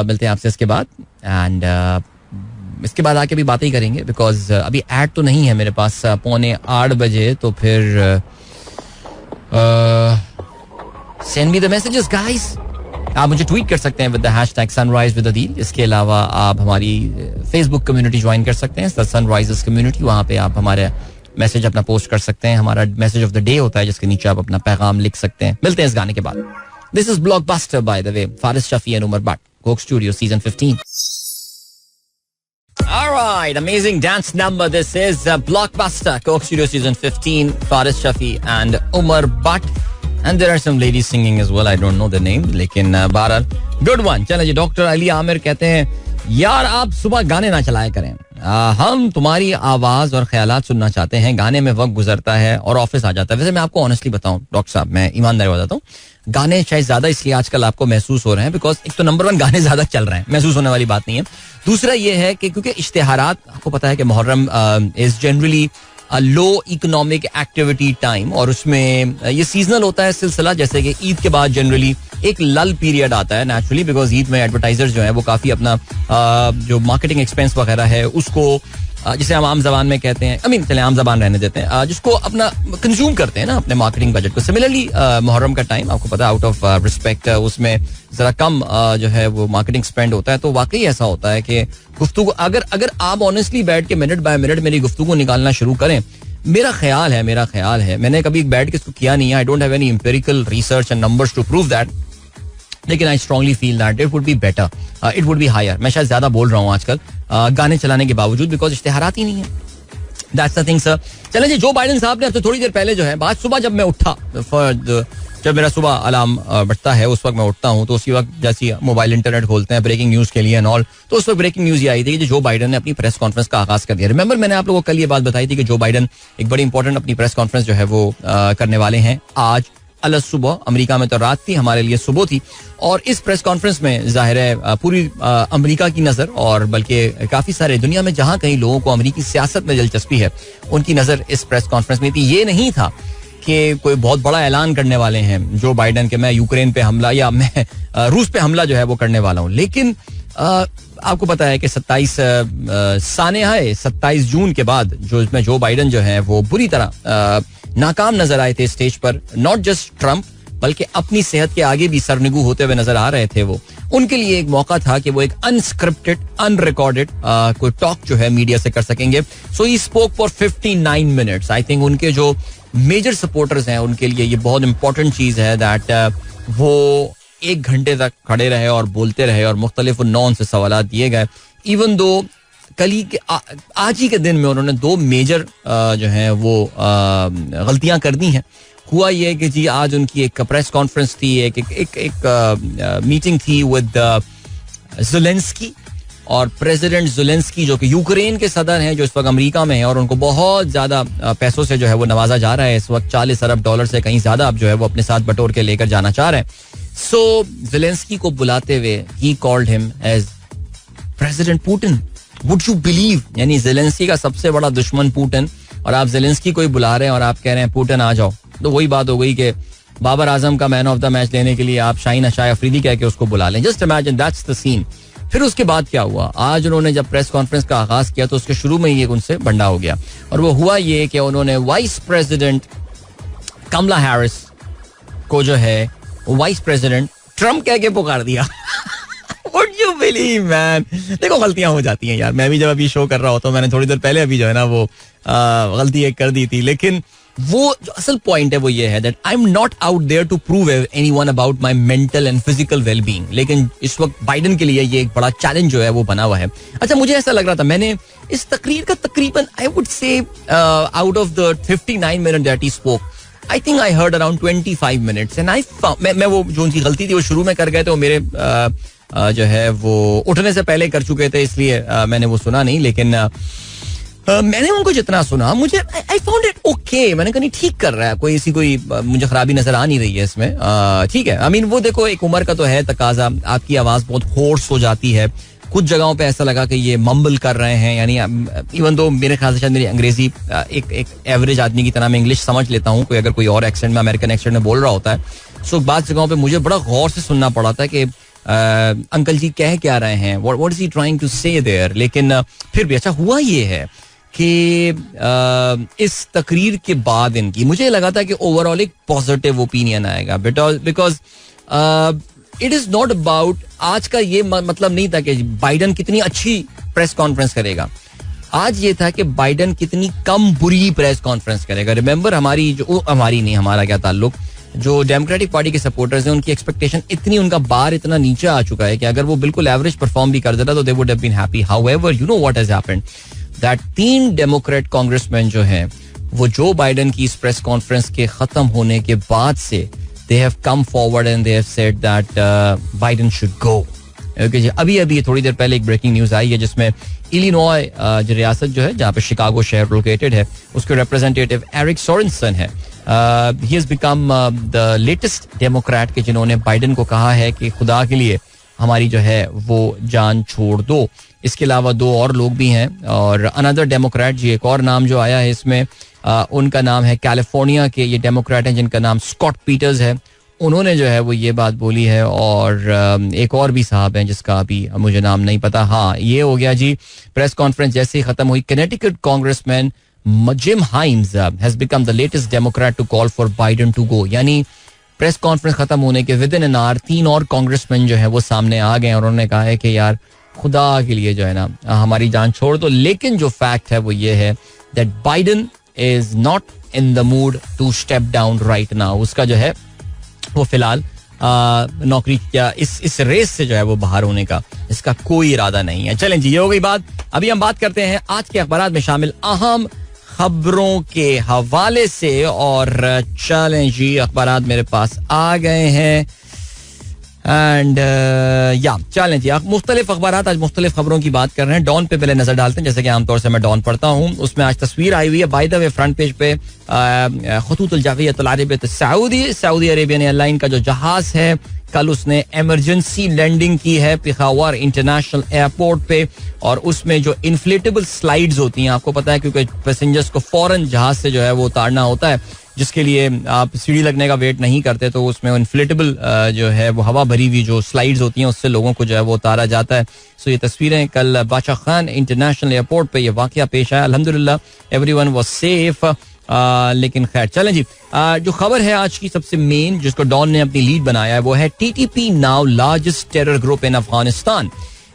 मिलते हैं आपसे इसके बाद एंड इसके बाद आके भी बातें ही करेंगे बिकॉज अभी ऐड तो नहीं है मेरे पास 7:45 तो फिर send me the messages guys. आप मुझे ट्वीट कर सकते हैं with the hashtag sunrise with Adeel. इसके अलावा आप हमारी फेसबुक कम्युनिटी ज्वाइन कर सकते हैं, सनराइजर्स कम्युनिटी. वहाँ पे आप हमारे मैसेज अपना पोस्ट कर सकते हैं. हमारा मैसेज ऑफ द डे होता है जिसके नीचे आप अपना पैगाम लिख सकते हैं. मिलते हैं इस गाने के बाद. This is blockbuster by the way, Faris Shafi and Umar Butt, Coke Studio season 15. Alright, amazing dance number. This is Blockbuster, Coke Studio Season 15, Faris Shafi and Umar Butt. And there are some ladies singing as well. I don't know the name, लेकिन बहरहाल good one. चलें जी. डॉक्टर अली आमिर कहते हैं यार आप सुबह गाने ना चलाया करें, हम तुम्हारी आवाज और ख्यालात सुनना चाहते हैं. गाने में वक्त गुजरता है और ऑफिस आ जाता है. वैसे मैं आपको ऑनेस्टली बताऊं डॉक्टर साहब, मैं ईमानदारी बताता हूँ, गाने शायद ज्यादा इसलिए आजकल आपको महसूस हो रहे हैं बिकॉज एक तो नंबर 1 गाने ज्यादा चल रहे हैं, महसूस होने वाली बात नहीं है. दूसरा ये है कि क्योंकि इश्तिहारात, आपको पता है कि Muharram is generally low economic activity time और उसमें ये सीजनल होता है सिलसिला. जैसे कि ईद के बाद जनरली एक लल पीरियड आता है नेचुरली बिकॉज ईद में एडवर्टाइजर्स जो है वो काफी अपना जो मार्केटिंग एक्सपेंस वगैरह है उसको जिसे हम आम जबान में कहते हैं, चले आम जबान रहने देते हैं, जिसको अपना कंज्यूम करते हैं ना अपने मार्केटिंग बजट को. सिमिलरली मुहर्रम का टाइम आपको पता है आउट ऑफ रिस्पेक्ट उसमें जरा कम जो है वो मार्केटिंग स्पेंड होता है. तो वाकई ऐसा होता है कि गुफ्तगू अगर आप ऑनेस्टली बैठ के मिनट बाय मिनट मेरी गुफ्तगू निकालना शुरू करें, मेरा ख्याल है, मैंने कभी बैठ के इसको किया नहीं है, I don't have any empirical research and numbers to prove that, लेकिन I strongly feel that it would be better, it would be higher. मैं शायद ज्यादा बोल रहा हूँ आजकल गाने चलाने के बावजूद बिकॉज इश्तिहारात ही नहीं है. That's the thing sir. चलें जी. जो बाइडेन साहब ने अब से थोड़ी देर पहले जो है आज सुबह जब मैं उठा, जब मेरा सुबह अलार्म बजता है उस वक्त मैं उठता हूँ तो उसी वक्त जैसे मोबाइल इंटरनेट खोलते हैं ब्रेकिंग न्यूज के लिए एंड ऑल, तो उस वक्त ब्रेकिंग न्यूज ये आई थी कि जो बाइडेन ने अपनी प्रेस कॉन्फ्रेंस का आगाज कर दिया. रिमेंबर मैंने आप लोगों को कल ये बात बताई थी कि जो बाइडेन एक बड़ी इंपॉर्टेंट अपनी प्रेस कॉन्फ्रेंस जो है वो करने वाले हैं आज अलग सुबह. अमेरिका में तो रात थी, हमारे लिए सुबह थी. और इस प्रेस कॉन्फ्रेंस में जाहिर है पूरी अमेरिका की नजर और बल्कि काफी सारे दुनिया में जहां कहीं लोगों को अमेरिकी सियासत में दिलचस्पी है उनकी नजर इस प्रेस कॉन्फ्रेंस में थी. ये नहीं था कि कोई बहुत बड़ा ऐलान करने वाले हैं जो बाइडेन के मैं यूक्रेन पे हमला या मैं रूस पे हमला जो है वो करने वाला हूं. लेकिन आपको पता है कि 27 जून के बाद जो इसमें जो बाइडेन जो है वो बुरी तरह नाकाम नजर आए थे स्टेज पर. नॉट जस्ट ट्रम्प बल्कि अपनी सेहत के आगे भी सरनिगू होते हुए नजर आ रहे थे. वो उनके लिए एक मौका था कि वो एक अनस्क्रिप्टेड अनरिकॉर्डेड कोई टॉक जो है मीडिया से कर सकेंगे. So he spoke for 59 minutes. I think उनके जो मेजर सपोर्टर्स हैं उनके लिए ये बहुत इंपॉर्टेंट चीज है दैट वो 1 घंटे तक खड़े रहे और बोलते रहे और मुख्तलिफ नॉन से सवाल दिए गए. इवन दो कल ही के आज ही के दिन में उन्होंने 2 मेजर जो है वो गलतियां कर दी हैं. हुआ ये कि जी आज उनकी एक प्रेस कॉन्फ्रेंस थी, एक मीटिंग थी विद ज़ेलेंस्की और प्रेसिडेंट ज़ेलेंस्की जो कि यूक्रेन के सदर हैं जो इस वक्त अमेरिका में हैं और उनको बहुत ज्यादा पैसों से जो है वो नवाजा जा रहा है. इस वक्त $40 अरब से कहीं ज्यादा अब जो है वो अपने साथ बटोर के लेकर जाना चाह रहे हैं. सो ज़ेलेंस्की को बुलाते हुए ही called him as president Putin. Would you believe, यानी ज़ेलेंस्की का सबसे बड़ा दुश्मन पुतिन और आप ज़ेलेंस्की को ही बुला रहे हैं और आप कह रहे हैं पुतिन आ जाओ, तो वही बात हो गई कि बाबर आजम का मैन ऑफ द मैच लेने के लिए आप शाहीन अशाय अफरीदी कह के उसको बुला लें. Just imagine that's the scene. फिर उसके बाद क्या हुआ, आज उन्होंने जब प्रेस कॉन्फ्रेंस का आगाज किया तो उसके शुरू में ही उनसे बंडा हो गया. और वो हुआ ये कि उन्होंने वाइस प्रेसिडेंट कमला हैरिस को जो है वाइस प्रेसिडेंट ट्रम्प कह के पुकार दिया. Would you believe, man? देखो गलतियां हो जाती हैं यार. मैं भी जब अभी शो कर रहा होता हूँ, मैंने थोड़ी देर पहले अभी जो है ना वो गलती एक कर दी थी. लेकिन वो जो असल पॉइंट है वो ये है that I am not out there to prove anyone about my mental and physical well being. लेकिन इस वक्त बाइडन के लिए ये एक बड़ा चैलेंज जो है वो बना हुआ है. अच्छा, मुझे ऐसा लग रहा था, मैंने इस तकरीर का तकरीबन I would say out of the 59 minute that he spoke, I think I heard around 25 minutes and I found, मैं वो जो उनकी गलती थी वो शुरू में कर गए थे, वो मेरे जो है वो उठने से पहले कर चुके थे, इसलिए मैंने वो सुना नहीं. लेकिन मैंने उनको जितना सुना मुझे I found it okay. मैंने कहा नहीं ठीक कर रहा है, कोई ऐसी कोई मुझे खराबी नजर आ नहीं रही है इसमें. ठीक है, I mean वो देखो एक उम्र का तो है तकाजा, आपकी आवाज बहुत होर्स हो जाती है. कुछ जगहों पे ऐसा लगा कि ये मम्बल कर रहे हैं, यानी इवन दो मेरे ख्याल से शायद मेरी अंग्रेजी एक एवरेज आदमी की तरह मैं इंग्लिश समझ लेता हूँ, कोई अगर कोई और एक्सेंट में अमेरिकन एक्सेंट में बोल रहा होता है. सो बात जगहों पे मुझे बड़ा गौर से सुनना पड़ा था कि अंकल जी कह क्या रहे हैं, what is he trying to say there. लेकिन फिर भी अच्छा हुआ ये है कि इस तकरीर के बाद इनकी मुझे लगा था कि ओवरऑल एक पॉजिटिव ओपिनियन आएगा, because it is not about, आज का ये मतलब नहीं था कि बाइडन कितनी अच्छी प्रेस कॉन्फ्रेंस करेगा. आज ये था कि बाइडन कितनी कम बुरी प्रेस कॉन्फ्रेंस करेगा. रिमेंबर हमारी नहीं, हमारा क्या ताल्लुक, जो डेमोक्रेटिक पार्टी के सपोर्टर्स हैं उनकी एक्सपेक्टेशन इतनी, उनका बार इतना नीचे आ चुका है कि अगर वो बिल्कुल एवरेज परफॉर्म भी कर देता तो they would have been happy. However you know what has happened, that 3 democrat congressman जो हैं वो जो बाइडन की इस प्रेस कॉन्फ्रेंस के खत्म होने के बाद से they have come forward and they have said that Biden should go. Okay, अभी थोड़ी देर पहले एक ब्रेकिंग न्यूज आई है जिसमें इलिनॉय जो रियासत जो है जहाँ पे शिकागो शहर लोकेटेड है, उसके रिप्रेजेंटेटिव एरिक सोरेनसन है. He has become the latest Democrat के जिन्होंने बाइडन को कहा है कि खुदा के लिए हमारी जो है वो जान छोड़ दो. इसके अलावा 2 और लोग भी हैं और अनदर डेमोक्रेट जी, एक और नाम जो आया है इसमें उनका नाम है कैलिफोर्निया के ये डेमोक्रेट हैं जिनका नाम स्कॉट पीटर्स है. उन्होंने जो है वो ये बात बोली है. और एक और भी साहब हैं जिसका अभी मुझे नाम नहीं पता. हाँ, ये हो गया जी. प्रेस कॉन्फ्रेंस जैसे ही खत्म हुई, Connecticut congressman Jim Himes has become the latest democrat to call for Biden to go. यानी प्रेस कॉन्फ्रेंस खत्म होने के विद इन एन आवर 3 और कांग्रेसमैन जो है वो सामने आ गए और उन्होंने कहा है कि यार खुदा के लिए जो है ना हमारी जान छोड़ दो. लेकिन जो फैक्ट है वो ये है that Biden is not in the mood to step down right now. उसका जो है वो फिलहाल नौकरी क्या इस रेस से जो है वो बाहर होने का इसका कोई इरादा नहीं है. चलें जी, ये हो गई बात. अभी हम बात करते हैं आज के अखबारात में शामिल अहम खबरों के हवाले से. और चलें जी, अखबारात मेरे पास आ गए हैं एंड या चलें जी, मुख्तलिफ अखबारात आज मुख्तलिफ खबरों की बात कर रहे हैं. डॉन पे पहले नजर डालते हैं, जैसे कि आमतौर से मैं डॉन पढ़ता हूँ. उसमें आज तस्वीर आई हुई है bye the way front page पे खतूत अल जावियत अल अरबियत सऊदी अरेबियन एयरलाइन का जो जहाज है कल उसने इमरजेंसी लैंडिंग की है पिशावर इंटरनेशनल एयरपोर्ट पे. और उसमें जो इन्फ्लेटेबल स्लाइड्स होती हैं, आपको पता है क्योंकि पैसेंजर्स को फौरन जहाज से जो है वो उतारना होता है, जिसके लिए आप सीढ़ी लगने का वेट नहीं करते, तो उसमें इन्फ्लेटेबल जो है वो हवा भरी हुई जो स्लाइड्स होती हैं उससे लोगों को जो है वो उतारा जाता है. सो ये तस्वीरें कल बादशाह खान इंटरनेशनल एयरपोर्ट पे ये वाकया पेश आया. अल्हम्दुलिल्लाह एवरीवन वाज सेफ. लेकिन खैर चलें जी, जो खबर है आज की सबसे मेन जिसको डॉन ने अपनी लीड बनाया है वो है TTP now largest terror group in Afghanistan.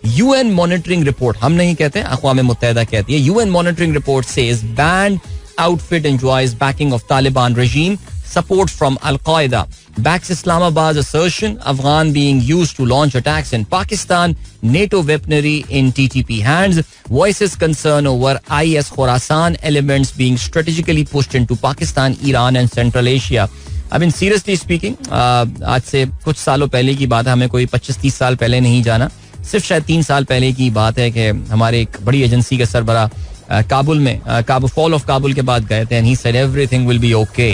UN monitoring report, हम नहीं कहते, अक़वाम मुत्तहिदा कहती है. UN monitoring report says band outfit enjoys backing of Taliban regime, support from Al-Qaeda, backs Islamabad's assertion Afghan being used to launch attacks in Pakistan, NATO weaponry in TTP hands, voices concern over IS Khorasan elements being strategically pushed into Pakistan, Iran and Central Asia. I mean seriously speaking, आज से कुछ सालों पहले की बात है, हमें कोई 25-30 साल पहले नहीं जाना, सिर्फ शायद 3 साल पहले की बात है कि हमारे एक बड़ी एजेंसी के सरबरा काबुल में फॉल ऑफ काबुल के बाद गए थे and he said everything will be okay.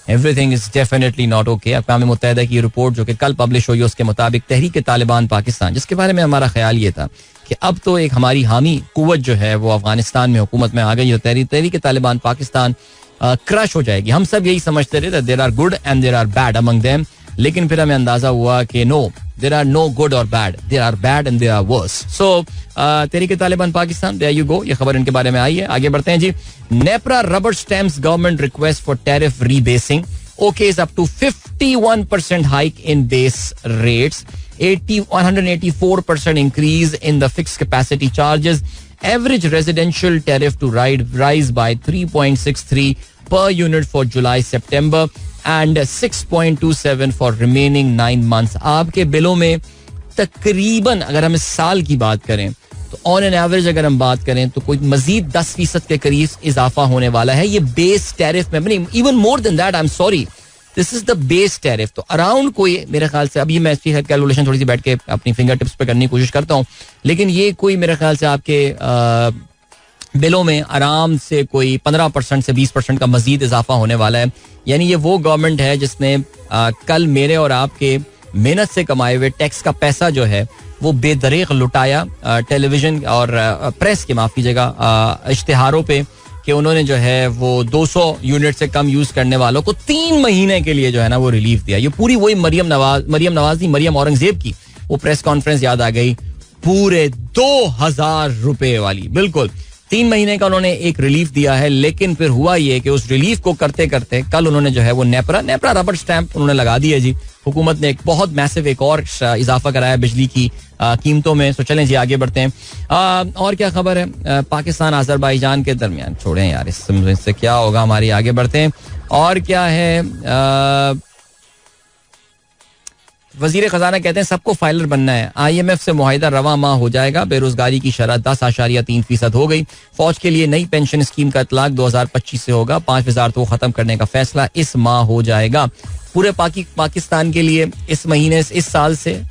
Everything is definitely not okay. अक़वाम मुत्तहिदा की रिपोर्ट जो कि कल पब्लिश हुई उसके मुताबिक तहरीक तालिबान पाकिस्तान, जिसके बारे में हमारा ख्याल ये था कि अब तो एक हमारी हामी कुव्वत जो है वो अफगानिस्तान में हुकूमत में आ गई, तहरीक तालिबान पाकिस्तान क्रश हो जाएगी. हम सब यही समझते रहे there are good and there are bad among them, लेकिन फिर हमें अंदाजा हुआ कि no, there are no good or bad, there are bad and there are worse. So Tehrik Taliban Pakistan, there you go, ये खबर इनके बारे में आई है. आगे बढ़ते हैं जी. NEPRA rubber stamps government request for tariff rebasing. OKs up to 51% hike in base rates, 184% increase in the fixed capacity charges. Average residential tariff to rise by 3.63 per unit for July-September and 6.27 for remaining 9 months. आपके बिलों में तकरीबन, अगर हम इस साल की बात करें तो ऑन एन एवरेज अगर हम बात करें तो कोई मजीद 10% के करीब इजाफा होने वाला है. ये बेस टैरिफ में, even more than that, I am sorry, this is the base tariff. तो अराउंड कोई मेरे ख्याल से, अभी मैं इसकी कैलकुलेशन थोड़ी सी बैठ के अपनी फिंगर टिप्स पे करने की कोशिश करता हूँ, लेकिन ये कोई मेरे ख्याल से आपके बिलों में आराम से कोई 15% से 20% का मजीद इजाफा होने वाला है. यानी ये वो गवर्नमेंट है जिसने कल मेरे और आपके मेहनत से कमाए हुए टैक्स का पैसा जो है वो बेदरीग लुटाया टेलीविजन और प्रेस के, माफ कीजिएगा, इश्तिहारों पे, कि उन्होंने जो है वो 200 यूनिट से कम यूज करने वालों को 3 महीने के लिए जो है ना वो रिलीफ दिया. ये पूरी वही मरियम औरंगजेब की वो प्रेस कॉन्फ्रेंस याद आ गई, पूरे 2000 रुपए वाली. बिल्कुल 3 महीने का उन्होंने एक रिलीफ दिया है. लेकिन फिर हुआ ये कि उस रिलीफ को करते करते कल उन्होंने जो है वो नेपरा रबर स्टैंप उन्होंने लगा दिया जी. हुकूमत ने एक बहुत मैसिव एक और इजाफा कराया बिजली की कीमतों में. तो चलें जी आगे बढ़ते हैं. और क्या खबर है पाकिस्तान अजरबैजान के दरमियान? छोड़ें यार, इससे क्या होगा, हमारी आगे बढ़ते हैं. और क्या है, वजीर खजाना कहते हैं सबको फाइलर बनना है. IMF से मुआहिदा रवा माह हो जाएगा. बेरोजगारी की शरह 10.3% हो गई. फौज के लिए नई पेंशन स्कीम का इतलाक 2025 से होगा. 5 वजारतों को खत्म करने का फैसला इस माह हो जाएगा. पूरे पाकिस्तान के लिए इस महीने, इस साल से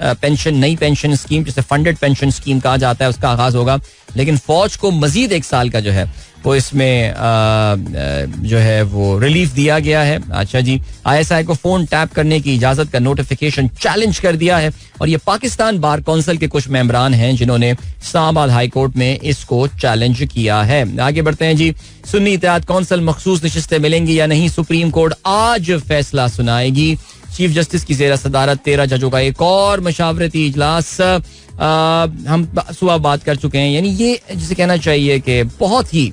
नई पेंशन स्कीम, जिसे फंडेड पेंशन स्कीम कहा जाता है, उसका आगाज होगा. लेकिन फौज को मजीद 1 साल का जो है वो इसमें जो है वो रिलीफ दिया गया है. अच्छा जी, ISI को फोन टैप करने की इजाजत का नोटिफिकेशन चैलेंज कर दिया है. और ये पाकिस्तान बार काउंसिल के कुछ मेंबरान हैं जिन्होंने इस्लामाबाद हाई कोर्ट में इसको चैलेंज किया है. आगे बढ़ते हैं जी. सुन्नी इत्तेहाद काउंसिल मखसूस नशिस्तें मिलेंगी या नहीं, सुप्रीम कोर्ट आज फैसला सुनाएगी. चीफ जस्टिस की जेर सदारत 13 जजों का एक और मशावरती इजलास. हम सुबह बात कर चुके हैं. यानी ये जिसे कहना चाहिए कि बहुत ही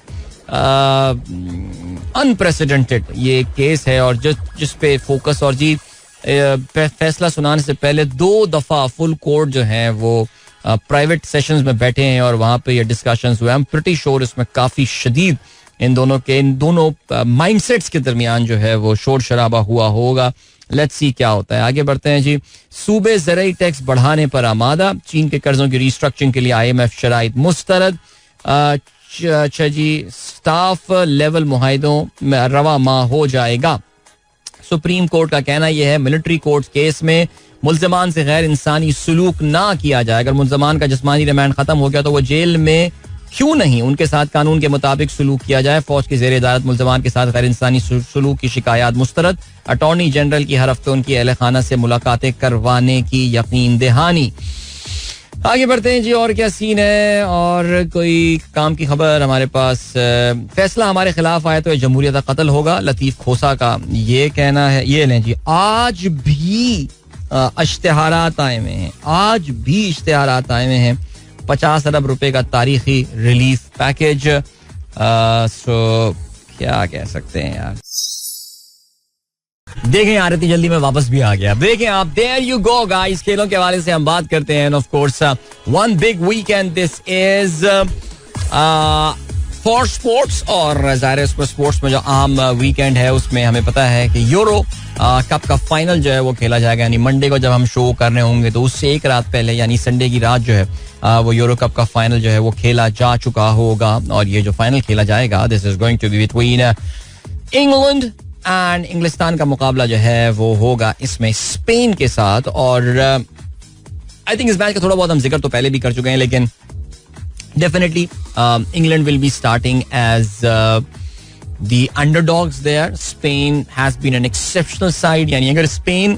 अनप्रेसिडेंटेड ये केस है, और जिस पे फोकस, और जी फैसला सुनाने से पहले 2 दफा फुल कोर्ट जो है वो प्राइवेट सेशंस में बैठे हैं और वहां पे ये डिस्कशंस हुए. आई एम प्रीटी श्योर इसमें काफी शदीद इन दोनों माइंडसेट्स के दरमियान जो है वो शोर शराबा हुआ होगा. लेट्स सी क्या होता है. आगे बढ़ते हैं जी. सूबे ज़राई टैक्स बढ़ाने पर आमादा. चीन के कर्जों की रिस्ट्रक्चरिंग के लिए IMF शराइत मुस्तरद. अच्छा जी, स्टाफ लेवल मुआहिदों में रवा माह हो जाएगा. सुप्रीम कोर्ट का कहना यह है मिलिट्री कोर्ट केस में मुल्ज़मान से गैर इंसानी सलूक ना किया जाए. अगर मुल्ज़मान का जिस्मानी रिमांड खत्म हो गया तो वो जेल में क्यों नहीं, उनके साथ कानून के मुताबिक सलूक किया जाए. फौज की जेर इदारत मुल्ज़मान के साथ गैर इंसानी सलूक की शिकायत मुस्तरद. अटॉर्नी जनरल की हर हफ्ते उनकी अहल खाना से मुलाकातें करवाने की यकीन दहानी. आगे बढ़ते हैं जी. और क्या सीन है, और कोई काम की खबर हमारे पास. फैसला हमारे खिलाफ आया तो जमहूरियत का कत्ल होगा, लतीफ खोसा का ये कहना है. ये लें जी, आज भी इश्तिहारात आए हुए हैं, आज भी इश्तिहारात आए हुए हैं. 50 अरब रुपए का तारीखी रिलीफ पैकेज. सो क्या कह सकते हैं यार. देखें यार, इतनी जल्दी में वापस भी आ गया. देखें आप, देयर यू गो गाइस. खेलों के हवाले से हम बात करते हैं. Of course one big weekend this is for sports. और ज़ाहिर है स्पोर्ट्स में जो आम वीकेंड है उसमें हमें पता है कि यूरो कप का फाइनल जो है वो खेला जाएगा. यानी मंडे को जब हम शो कर रहे होंगे तो उससे एक रात पहले, यानी संडे की रात जो है वो यूरो कप का फाइनल जो है वो खेला जा चुका होगा. और ये जो फाइनल खेला जाएगा, this is going to be between England and इंग्लिस्तान का मुकाबला जो है वो होगा इसमें स्पेन के साथ. और आई थिंक इस मैच का थोड़ा बहुत हम जिक्र तो पहले भी कर चुके हैं, लेकिन definitely England will be starting as the underdogs there. Spain has been an exceptional side. यानी अगर स्पेन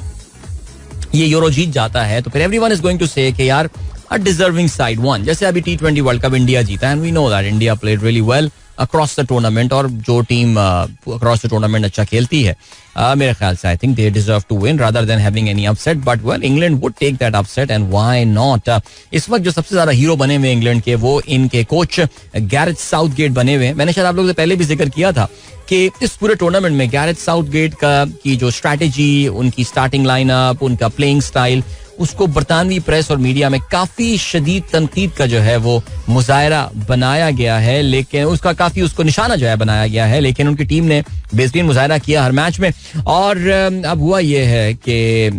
ये यूरो जीत जाता है तो फिर एवरीवन इज गोइंग टू से कि यार a deserving side won. जैसे अभी T20 वर्ल्ड कप इंडिया जीता and we know that India played really well across the tournament. और जो टीम across the tournament अच्छा खेलती है मेरे ख्याल से I think they deserve to win rather than having any upset. But well, England would take that upset and why not? इस वक्त जो सबसे ज्यादा हीरो बने हुए इंग्लैंड के वो इनके कोच गैरेथ साउथगेट बने हुए हैं. मैंने शायद आप लोगों से पहले भी जिक्र किया था कि इस पूरे टूर्नामेंट में गैरेथ साउथगेट की जो स्ट्रैटेजी, उनकी स्टार्टिंग लाइनअप, उनका प्लेइंग स्टाइल, उसको बरतानवी प्रेस और मीडिया में काफी शदीद तनकीद का जो है वो मुजाहरा बनाया गया है, लेकिन उसका काफी उसको निशाना जो है बनाया गया है, लेकिन उनकी टीम ने बेहतरीन मुजाहरा किया हर मैच में. और अब हुआ ये है कि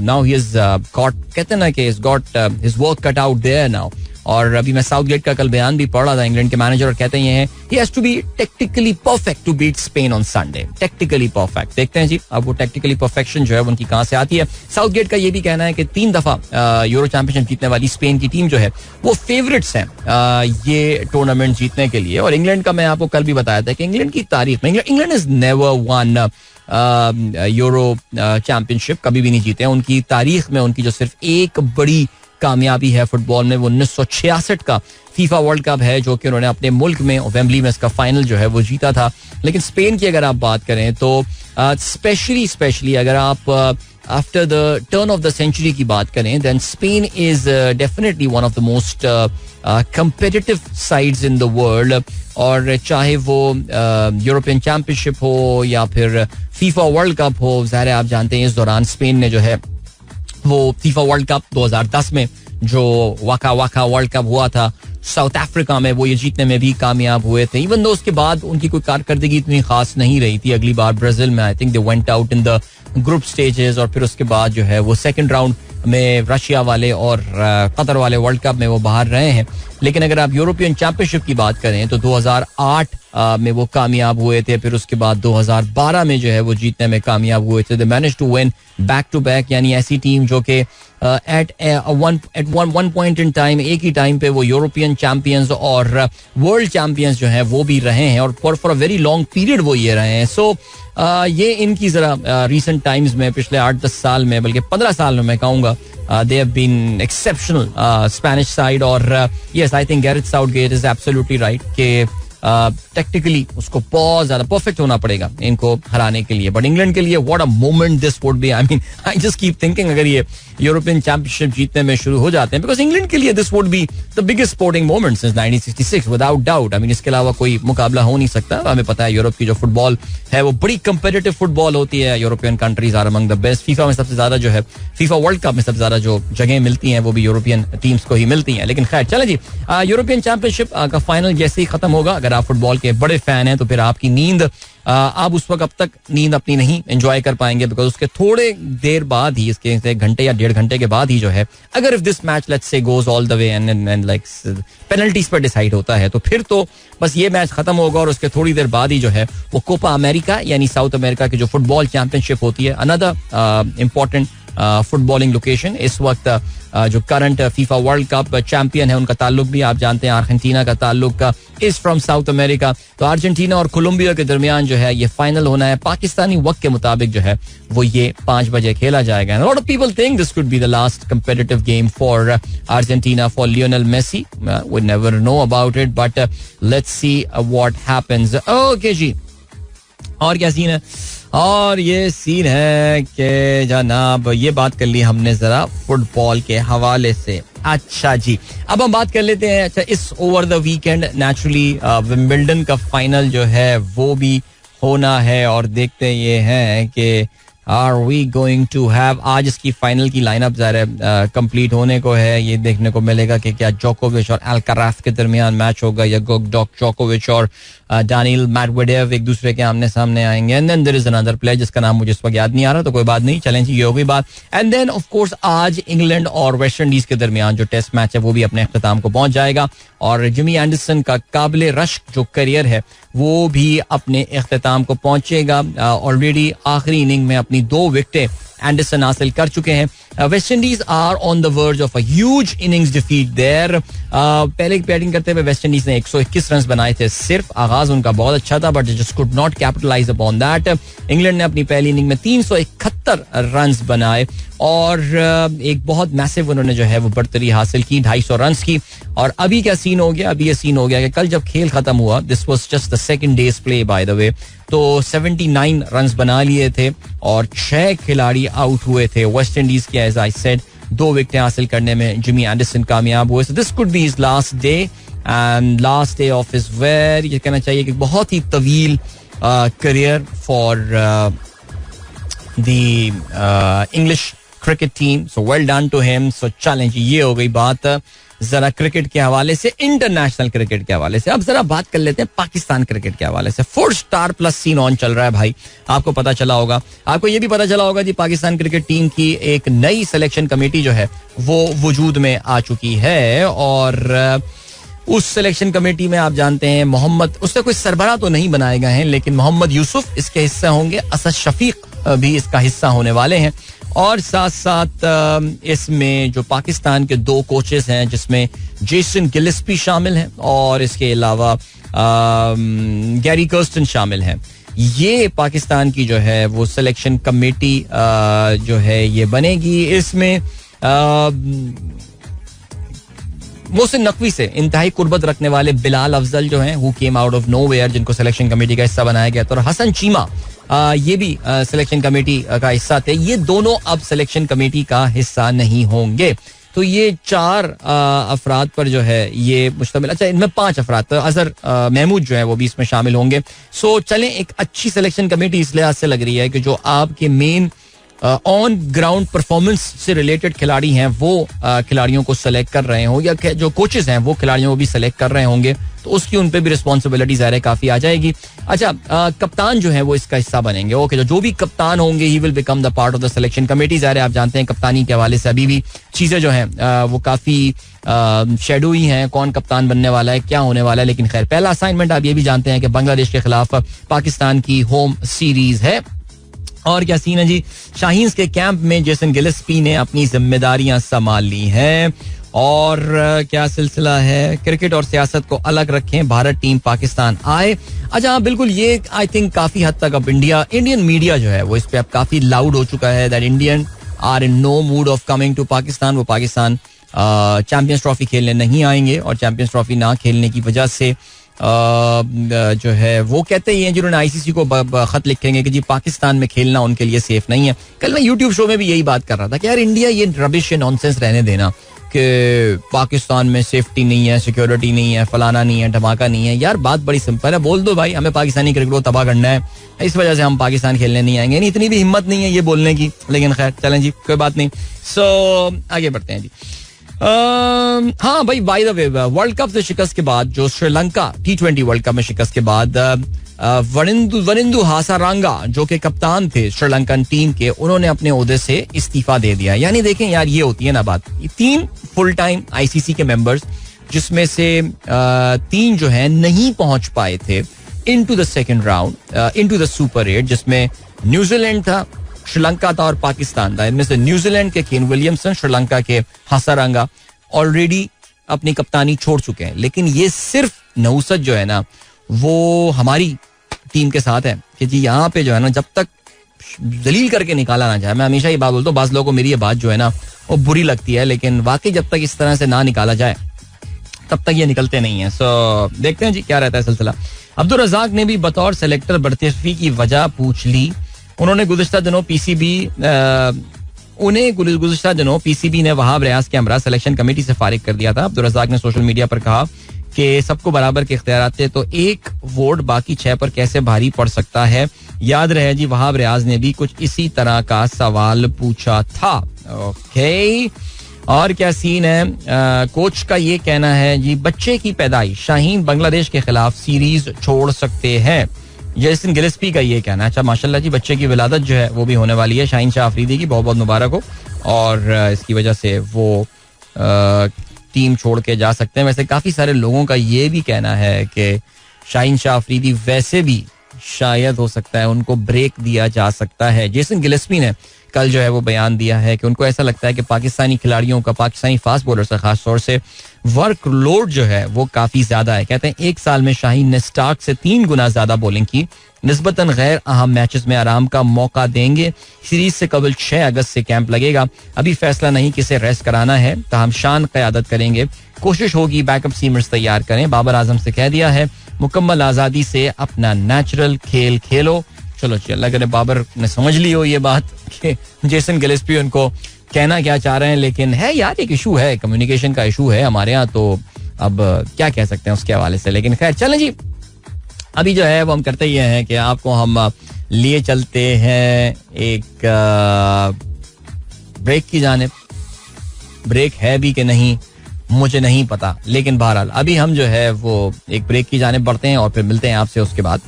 नाउ ही इज गॉट, कहते हैं ना कि is got his work cut out there now. और अभी मैं साउथगेट का कल बयान भी पढ़ रहा था, इंग्लैंड के मैनेजर, और कहते हैं he has to be technically perfect to beat Spain on Sunday. Technically perfect. देखते हैं जी अब वो technically perfection जो है उनकी कहां से आती है. साउथगेट का ये भी कहना है कि 3 दफा यूरो चैंपियनशिप जीतने वाली स्पेन की टीम जो है वो फेवरेट्स हैं ये टूर्नामेंट जीतने के लिए. और इंग्लैंड का मैं आपको कल भी बताया था कि इंग्लैंड की तारीख में England is never won euro championship, कभी भी नहीं जीते हैं. उनकी तारीख में उनकी जो सिर्फ एक बड़ी कामयाबी है फुटबॉल में वो 1966 का फीफा वर्ल्ड कप है, जो कि उन्होंने अपने मुल्क में वेम्बली में इसका फाइनल जो है वो जीता था. लेकिन स्पेन की अगर आप बात करें तो स्पेशली अगर आप after the turn of the century की बात करें, then Spain is definitely one of the most competitive sides in the world. और चाहे वो यूरोपियन चैंपियनशिप हो या फिर फीफा वर्ल्ड कप हो, ज़ाहिर है आप जानते हैं इस दौरान स्पेन ने जो है वो फीफा वर्ल्ड कप 2010 में जो वाका वर्ल्ड कप हुआ था साउथ अफ्रीका में, वो ये जीतने में भी कामयाब हुए थे. इवन दो उसके बाद उनकी कोई कारकर्दगी इतनी खास नहीं रही थी. अगली बार ब्राजील में I think they went out in the group stages, और फिर उसके बाद जो है वो सेकंड राउंड में रशिया वाले और कतर वाले वर्ल्ड कप में वो बाहर रहे हैं. लेकिन अगर आप यूरोपियन चैंपियनशिप की बात करें तो 2008 में वो कामयाब हुए थे. फिर उसके बाद 2012 में जो है वो जीतने में कामयाब हुए थे. They manage to win back to back, यानी ऐसी टीम जो कि at one point in time, एक ही टाइम पे वो यूरोपियन चैंपियंस और वर्ल्ड चैंपियंस जो हैं वो भी रहे हैं, और for a very long period वो ये रहे हैं. सो ये इनकी जरा रिसेंट टाइम्स में पिछले 8-10 साल में, बल्कि 15 साल में मैं कहूँगा, they have been exceptional Spanish side. और yes, I think Gareth Southgate is absolutely right कि टेक्निकली उसको बहुत ज्यादा परफेक्ट होना पड़ेगा इनको हराने के लिए. बट इंग्लैंड के लिए what a moment this would be. I mean I just keep thinking अगर ये यूरोपियन चैंपियनशिप जीतने में शुरू हो जाते हैं, बिकॉज इंग्लैंड के लिए this would be the biggest sporting moment since 1966 without doubt. I mean इसके अलावा कोई मुकाबला हो नहीं सकता. हमें पता है यूरोप की जो फुटबॉल है वो बड़ी कंपेटिटिव फुटबॉल होती है. European countries are among the best. FIFA में सबसे ज्यादा जो है, फीफा वर्ल्ड कप में सबसे ज्यादा जो जगह मिलती हैं वो भी यूरोपियन टीम्स को ही मिलती हैं. लेकिन खैर चलें जी, यूरोपियन चैंपियनशिप का फाइनल जैसे ही खत्म होगा, अगर आप फुटबॉल के बड़े फैन हैं तो फिर आपकी नींद आप उस वक्त अब तक नींद अपनी नहीं एंजॉय कर पाएंगे, बिकॉज उसके थोड़े देर बाद ही, इसके 1 घंटे या 1.5 घंटे के बाद ही जो है, अगर if this match let's say goes all the way and like penalties पर डिसाइड होता है, तो फिर तो बस ये मैच खत्म होगा और उसके थोड़ी देर बाद ही जो है वो कोपा अमेरिका यानी साउथ अमेरिका की जो फुटबॉल चैंपियनशिप होती है, अनदर इंपॉर्टेंट फुटबॉलिंग लोकेशन. इस वक्त जो current FIFA world cup champion है उनका ताल्लुक भी आप जानते हैं अर्जेंटीना का ताल्लुक इज फ्रॉम साउथ अमेरिका. तो अर्जेंटीना और कोलंबिया के दरमियान जो है ये फाइनल होना है. पाकिस्तानी वक्त के मुताबिक जो है वो ये 5 बजे खेला जाएगा. Lot of people think this could be the last competitive game for Argentina for Lionel Messi. We never know about it, but let's see what happens. Okay जी, और क्या सीन है? और ये सीन है कि जनाब ये बात कर ली हमने जरा फुटबॉल के हवाले से. अच्छा जी, अब हम बात कर लेते हैं. अच्छा, इस over the weekend naturally Wimbledon का फाइनल जो है वो भी होना है, और देखते ये हैं कि are we going to have, आज इसकी फाइनल की लाइनअप ज़ाहिर कंप्लीट होने को है. ये देखने को मिलेगा कि क्या जोकोविच और अल्काराज के दरमियान मैच होगा या जोकोविच और डैनियल मेडवेडेव एक दूसरे के आमने सामने आएंगे. And then there is another player जिसका नाम मुझे इस वक्त याद नहीं आ रहा, तो कोई बात नहीं, चलें जी, ये हो गई बात. एंड देन ऑफ कोर्स आज इंग्लैंड और वेस्ट इंडीज के दरमियान जो टेस्ट मैच है वो भी अपने अख्ताम को पहुंच जाएगा, और जिमी एंडरसन का काबिल रश्क जो करियर है वो भी अपने अख्ताम को पहुंचेगा. ऑलरेडी आखिरी इनिंग में अपनी 2 विकेटें एंडरसन हासिल कर चुके हैं. West Indies are on the verge of a huge innings defeat there. पहले बैटिंग करते हुए वेस्ट इंडीज ने 121 रन बनाए थे सिर्फ. आगाज उनका बहुत अच्छा था, but just could not capitalise upon that. England ने अपनी पहली इनिंग में 371 रन बनाए, और एक बहुत मैसिव उन्होंने जो है वो बढ़तरी हासिल की 250 रन की. और अभी क्या सीन हो गया, अभी ये सीन हो गया कि कल जब खेल खत्म हुआ, this was just the second days play by the वे, तो 79 रन बना लिए थे और 6 खिलाड़ी आउट हुए थे वेस्ट इंडीज के. एज आई सेड 2 विकेटें हासिल करने में जिमी एंडरसन कामयाब हुए. So this could be his last day and last day of his where, ये कहना चाहिए कि बहुत ही तवील career for the English cricket team. So well done to him. So चलें जी, ये हो गई बात जरा क्रिकेट के हवाले से, इंटरनेशनल क्रिकेट के हवाले से. अब जरा बात कर लेते हैं पाकिस्तान क्रिकेट के हवाले से. 4 स्टार प्लस सीन ऑन चल रहा है भाई. आपको पता चला होगा, आपको ये भी पता चला होगा जी, पाकिस्तान क्रिकेट टीम की एक नई सिलेक्शन कमेटी जो है वो वजूद में आ चुकी है. और उस सिलेक्शन कमेटी में आप जानते हैं मोहम्मद, उससे कोई सरबराह तो नहीं बनाए गए हैं, लेकिन मोहम्मद यूसुफ इसके हिस्सा होंगे, असद शफीक भी इसका हिस्सा होने वाले हैं. और साथ साथ इसमें जो पाकिस्तान के 2 कोचेस हैं, जिसमें जेसन गिलिस्पी शामिल हैं और इसके अलावा गैरी कर्स्टन शामिल हैं. ये पाकिस्तान की जो है वो सिलेक्शन कमेटी जो है ये बनेगी. इसमें मोहसिन नकवी से इंतहाई कुर्बत रखने वाले बिलाल अफजल जो हैं, who came out of nowhere, जिनको सिलेक्शन कमेटी का हिस्सा बनाया गया था, और हसन चीमा ये भी सिलेक्शन कमेटी का हिस्सा थे. ये दोनों अब सिलेक्शन कमेटी का हिस्सा नहीं होंगे. तो ये 4 अफराद पर जो है ये मुश्तमिल, अच्छा इनमें 5 अफराद, तो अजहर महमूद जो है वो भी इसमें शामिल होंगे. सो चलें, एक अच्छी सिलेक्शन कमेटी इस लिहाज से लग रही है कि जो आपके मेन ऑन ग्राउंड परफॉर्मेंस से रिलेटेड खिलाड़ी हैं वो खिलाड़ियों को सेलेक्ट कर रहे हों, या जो कोचेस हैं वो खिलाड़ियों को भी सेलेक्ट कर रहे होंगे, तो उसकी उन पे भी रिस्पॉन्सिबिलिटी ज़ाहिर है काफ़ी आ जाएगी. अच्छा, कप्तान जो है वो इसका हिस्सा बनेंगे. ओके, जो भी कप्तान होंगे he will become the part of the selection committee. ज़ाहिर है आप जानते हैं कप्तानी के हवाले से अभी भी चीज़ें जो हैं वो काफ़ी शेडोई हैं, कौन कप्तान बनने वाला है, क्या होने वाला है. लेकिन खैर, पहला असाइनमेंट आप ये भी जानते हैं कि बांग्लादेश के खिलाफ पाकिस्तान की होम सीरीज है. और क्या सीन है जी, शाहीन्स के कैंप में जेसन गिलिस्पी ने अपनी जिम्मेदारियां संभाल ली हैं. और क्या सिलसिला है, क्रिकेट और सियासत को अलग रखें, भारत टीम पाकिस्तान आए. अच्छा बिल्कुल, ये आई थिंक काफी हद तक अब इंडियन मीडिया जो है वो इस पे अब काफी लाउड हो चुका है that Indian are in no mood of coming to Pakistan. वो पाकिस्तान चैंपियंस ट्रॉफी खेलने नहीं आएंगे, और चैंपियंस ट्रॉफी ना खेलने की वजह से जो है वो कहते ही हैं, जिन्होंने आईसीसी को खत लिखेंगे कि जी पाकिस्तान में खेलना उनके लिए सेफ नहीं है. कल मैं यूट्यूब शो में भी यही बात कर रहा था कि यार इंडिया ये रबिश नॉनसेंस रहने देना कि पाकिस्तान में सेफ्टी नहीं है, सिक्योरिटी नहीं है, फलाना नहीं है, धमाका नहीं है. यार बात बड़ी सिंपल है, बोल दो भाई हमें पाकिस्तानी क्रिकेट को तबाह करना है, इस वजह से हम पाकिस्तान खेलने नहीं आएंगे. इतनी भी हिम्मत नहीं है ये बोलने की, लेकिन खैर चलें जी, कोई बात नहीं. सो आगे बढ़ते हैं जी. हाँ भाई, bye the way, world cup से शिकस्त के बाद, जो श्रीलंका T20 वर्ल्ड कप में शिकस्त के बाद वनिंदु हासारांगा जो कि कप्तान थे श्रीलंकन टीम के, उन्होंने अपने ओहदे से इस्तीफा दे दिया. यानी देखें यार, ये होती है ना बात, 3 फुल टाइम आईसीसी के मेंबर्स, जिसमें से 3 जो है नहीं पहुंच पाए थे into the second round, into the super 8, जिसमें न्यूजीलैंड था, श्रीलंका था और पाकिस्तान था. इनमें से न्यूजीलैंड के केन विलियमसन, श्रीलंका के हासारांगा ऑलरेडी अपनी कप्तानी छोड़ चुके हैं. लेकिन ये सिर्फ नौसत जो है ना वो हमारी टीम के साथ है कि जी यहाँ पे जो है ना, जब तक जलील करके निकाला ना जाए, मैं हमेशा ये बात बोलता हूँ, बाज़ लोगों को मेरी ये बात जो है ना वो बुरी लगती है, लेकिन वाकई जब तक इस तरह से ना निकाला जाए तब तक ये निकलते नहीं है. सो देखते हैं जी क्या रहता है सिलसिला. अब्दुल रज़ाक ने भी बतौर सेलेक्टर बर्तरफी की वजह पूछ ली. उन्हें गुज़िश्ता दिनों पीसीबी ने वहाब रियाज के हमरा सिलेक्शन कमेटी से फारिग कर दिया था. अब्दुल रज़ाक ने सोशल मीडिया पर कहा कि सबको बराबर के इख्तियारात थे, तो एक वोट बाकी 6 पर कैसे भारी पड़ सकता है. याद रहे जी, वहाब रियाज ने भी कुछ इसी तरह का सवाल पूछा था. ओके, और क्या सीन है, कोच का ये कहना है जी, बच्चे की पैदाइश, शाहीन बांग्लादेश के खिलाफ सीरीज छोड़ सकते हैं. जेसन गिलिस्पी का ये कहना है. अच्छा माशाल्लाह जी, बच्चे की विलादत जो है वो भी होने वाली है शाहीन शाह अफरीदी की, बहुत बहुत मुबारक हो. और इसकी वजह से वो टीम छोड़ के जा सकते हैं. वैसे काफ़ी सारे लोगों का ये भी कहना है कि शाहीन शाह अफरीदी वैसे भी शायद हो सकता है उनको ब्रेक दिया जा सकता है. जेसन गिलिस्पी ने कल जो है वो बयान दिया है कि उनको ऐसा लगता है कि पाकिस्तानी खिलाड़ियों का, पाकिस्तानी फास्ट बॉलर से खास तौर से वर्क लोड जो है वो काफी ज्यादा है. कहते हैं एक साल में शाहीन ने स्टार्क से 3 गुना ज्यादा बॉलिंग की. निस्बतन गैर अहम मैचेस में आराम का मौका देंगे. सीरीज से कबल 6 अगस्त से कैंप लगेगा. अभी फैसला नहीं किसे रेस्ट कराना है, ताहम शान क़यादत करेंगे. कोशिश होगी बैकअप सीमर्स तैयार करें. बाबर आजम से कह दिया है मुकम्मल आज़ादी से अपना नेचुरल खेल खेलो. चलो अल्लाह करे बाबर ने समझ ली हो ये बात कि जेसन गिलेस्पी उनको कहना क्या चाह रहे हैं. लेकिन है यार, एक इशू है, कम्युनिकेशन का इशू है हमारे यहाँ, तो अब क्या कह सकते हैं उसके हवाले से. लेकिन खैर चलें जी, अभी जो है वो हम करते ही हैं कि आपको हम लिए चलते हैं एक ब्रेक की जानिब. ब्रेक है भी कि नहीं मुझे नहीं पता, लेकिन बहरहाल अभी हम जो है वो एक ब्रेक की जानिब बढ़ते हैं और फिर मिलते हैं आपसे. उसके बाद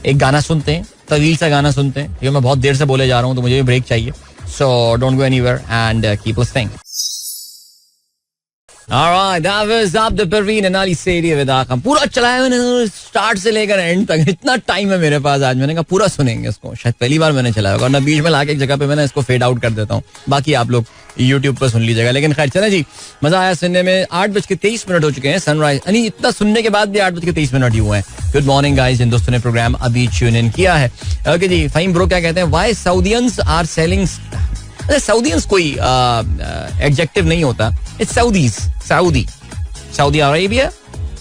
एक गाना सुनते हैं, तवील सा गाना सुनते हैं, क्योंकि मैं बहुत देर से बोले जा रहा हूँ तो मुझे भी ब्रेक चाहिए. So don't go anywhere and keep listening. Alright, that was up the Parveen and Ali Saidi with Akam. पूरा चलाया मैंने स्टार्ट से लेकर एंड तक. इतना टाइम है मेरे पास आज, मैंने कहा पूरा सुनेंगे इसको. शायद पहली बार मैंने चलाया होगा, और ना बीच में लाके एक जगह पे मैंने इसको फेड आउट कर देता हूँ. बाकी आप लोग YouTube पर सुन लीजिएगा. लेकिन खैर चले जी, मजा आया सुनने में. 8:23 हो चुके हैं. सनराइज यानी इतना सुनने के बाद भी 8:23 ही हुए हैं. गुड मॉर्निंग गाइस, जिन दोस्तों ने प्रोग्राम अभी ट्यून इन किया है. ओके जी, फहीम ब्रो क्या कहते हैं, व्हाई साउदियंस आर सेलिंग. साउदियंस कोई एडजेक्टिव नहीं होता, it's साउदीज. Saudi Arabia,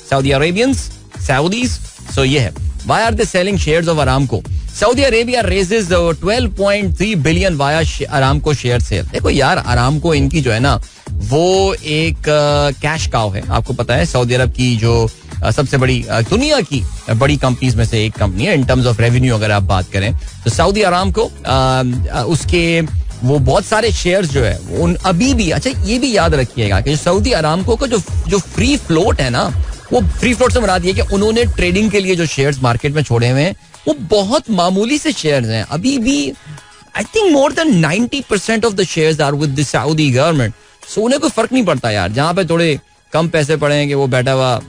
Saudi Arabians, Saudis. So ये है. Why are they selling shares of Aramco? Saudi Arabia raises 12.3 billion via Aramco share sale. देखो यार, Aramco इनकी जो है ना वो एक कैश काउ है. आपको पता है सऊदी अरब की जो सबसे बड़ी दुनिया की बड़ी कंपनीज में से एक कंपनी है इन टर्म्स ऑफ रेवेन्यू अगर आप बात करें तो. सऊदी अरामको उसके वो बहुत सारे शेयर्स जो है उन अभी भी. अच्छा ये भी याद रखिएगा कि सऊदी अरामको का जो फ्री फ्लोट है ना, वो फ्री फ्लोट से मुराद ये कि उन्होंने ट्रेडिंग के लिए जो शेयर्स मार्केट में छोड़े हुए हैं वो बहुत मामूली से शेयर्स हैं. अभी भी I think more than 90% of the shares are with the Saudi government. So उन्हें कोई फर्क नहीं पड़ता यार. जहां पे थोड़े कम पैसे पड़ेंगे वो बैठा हुआ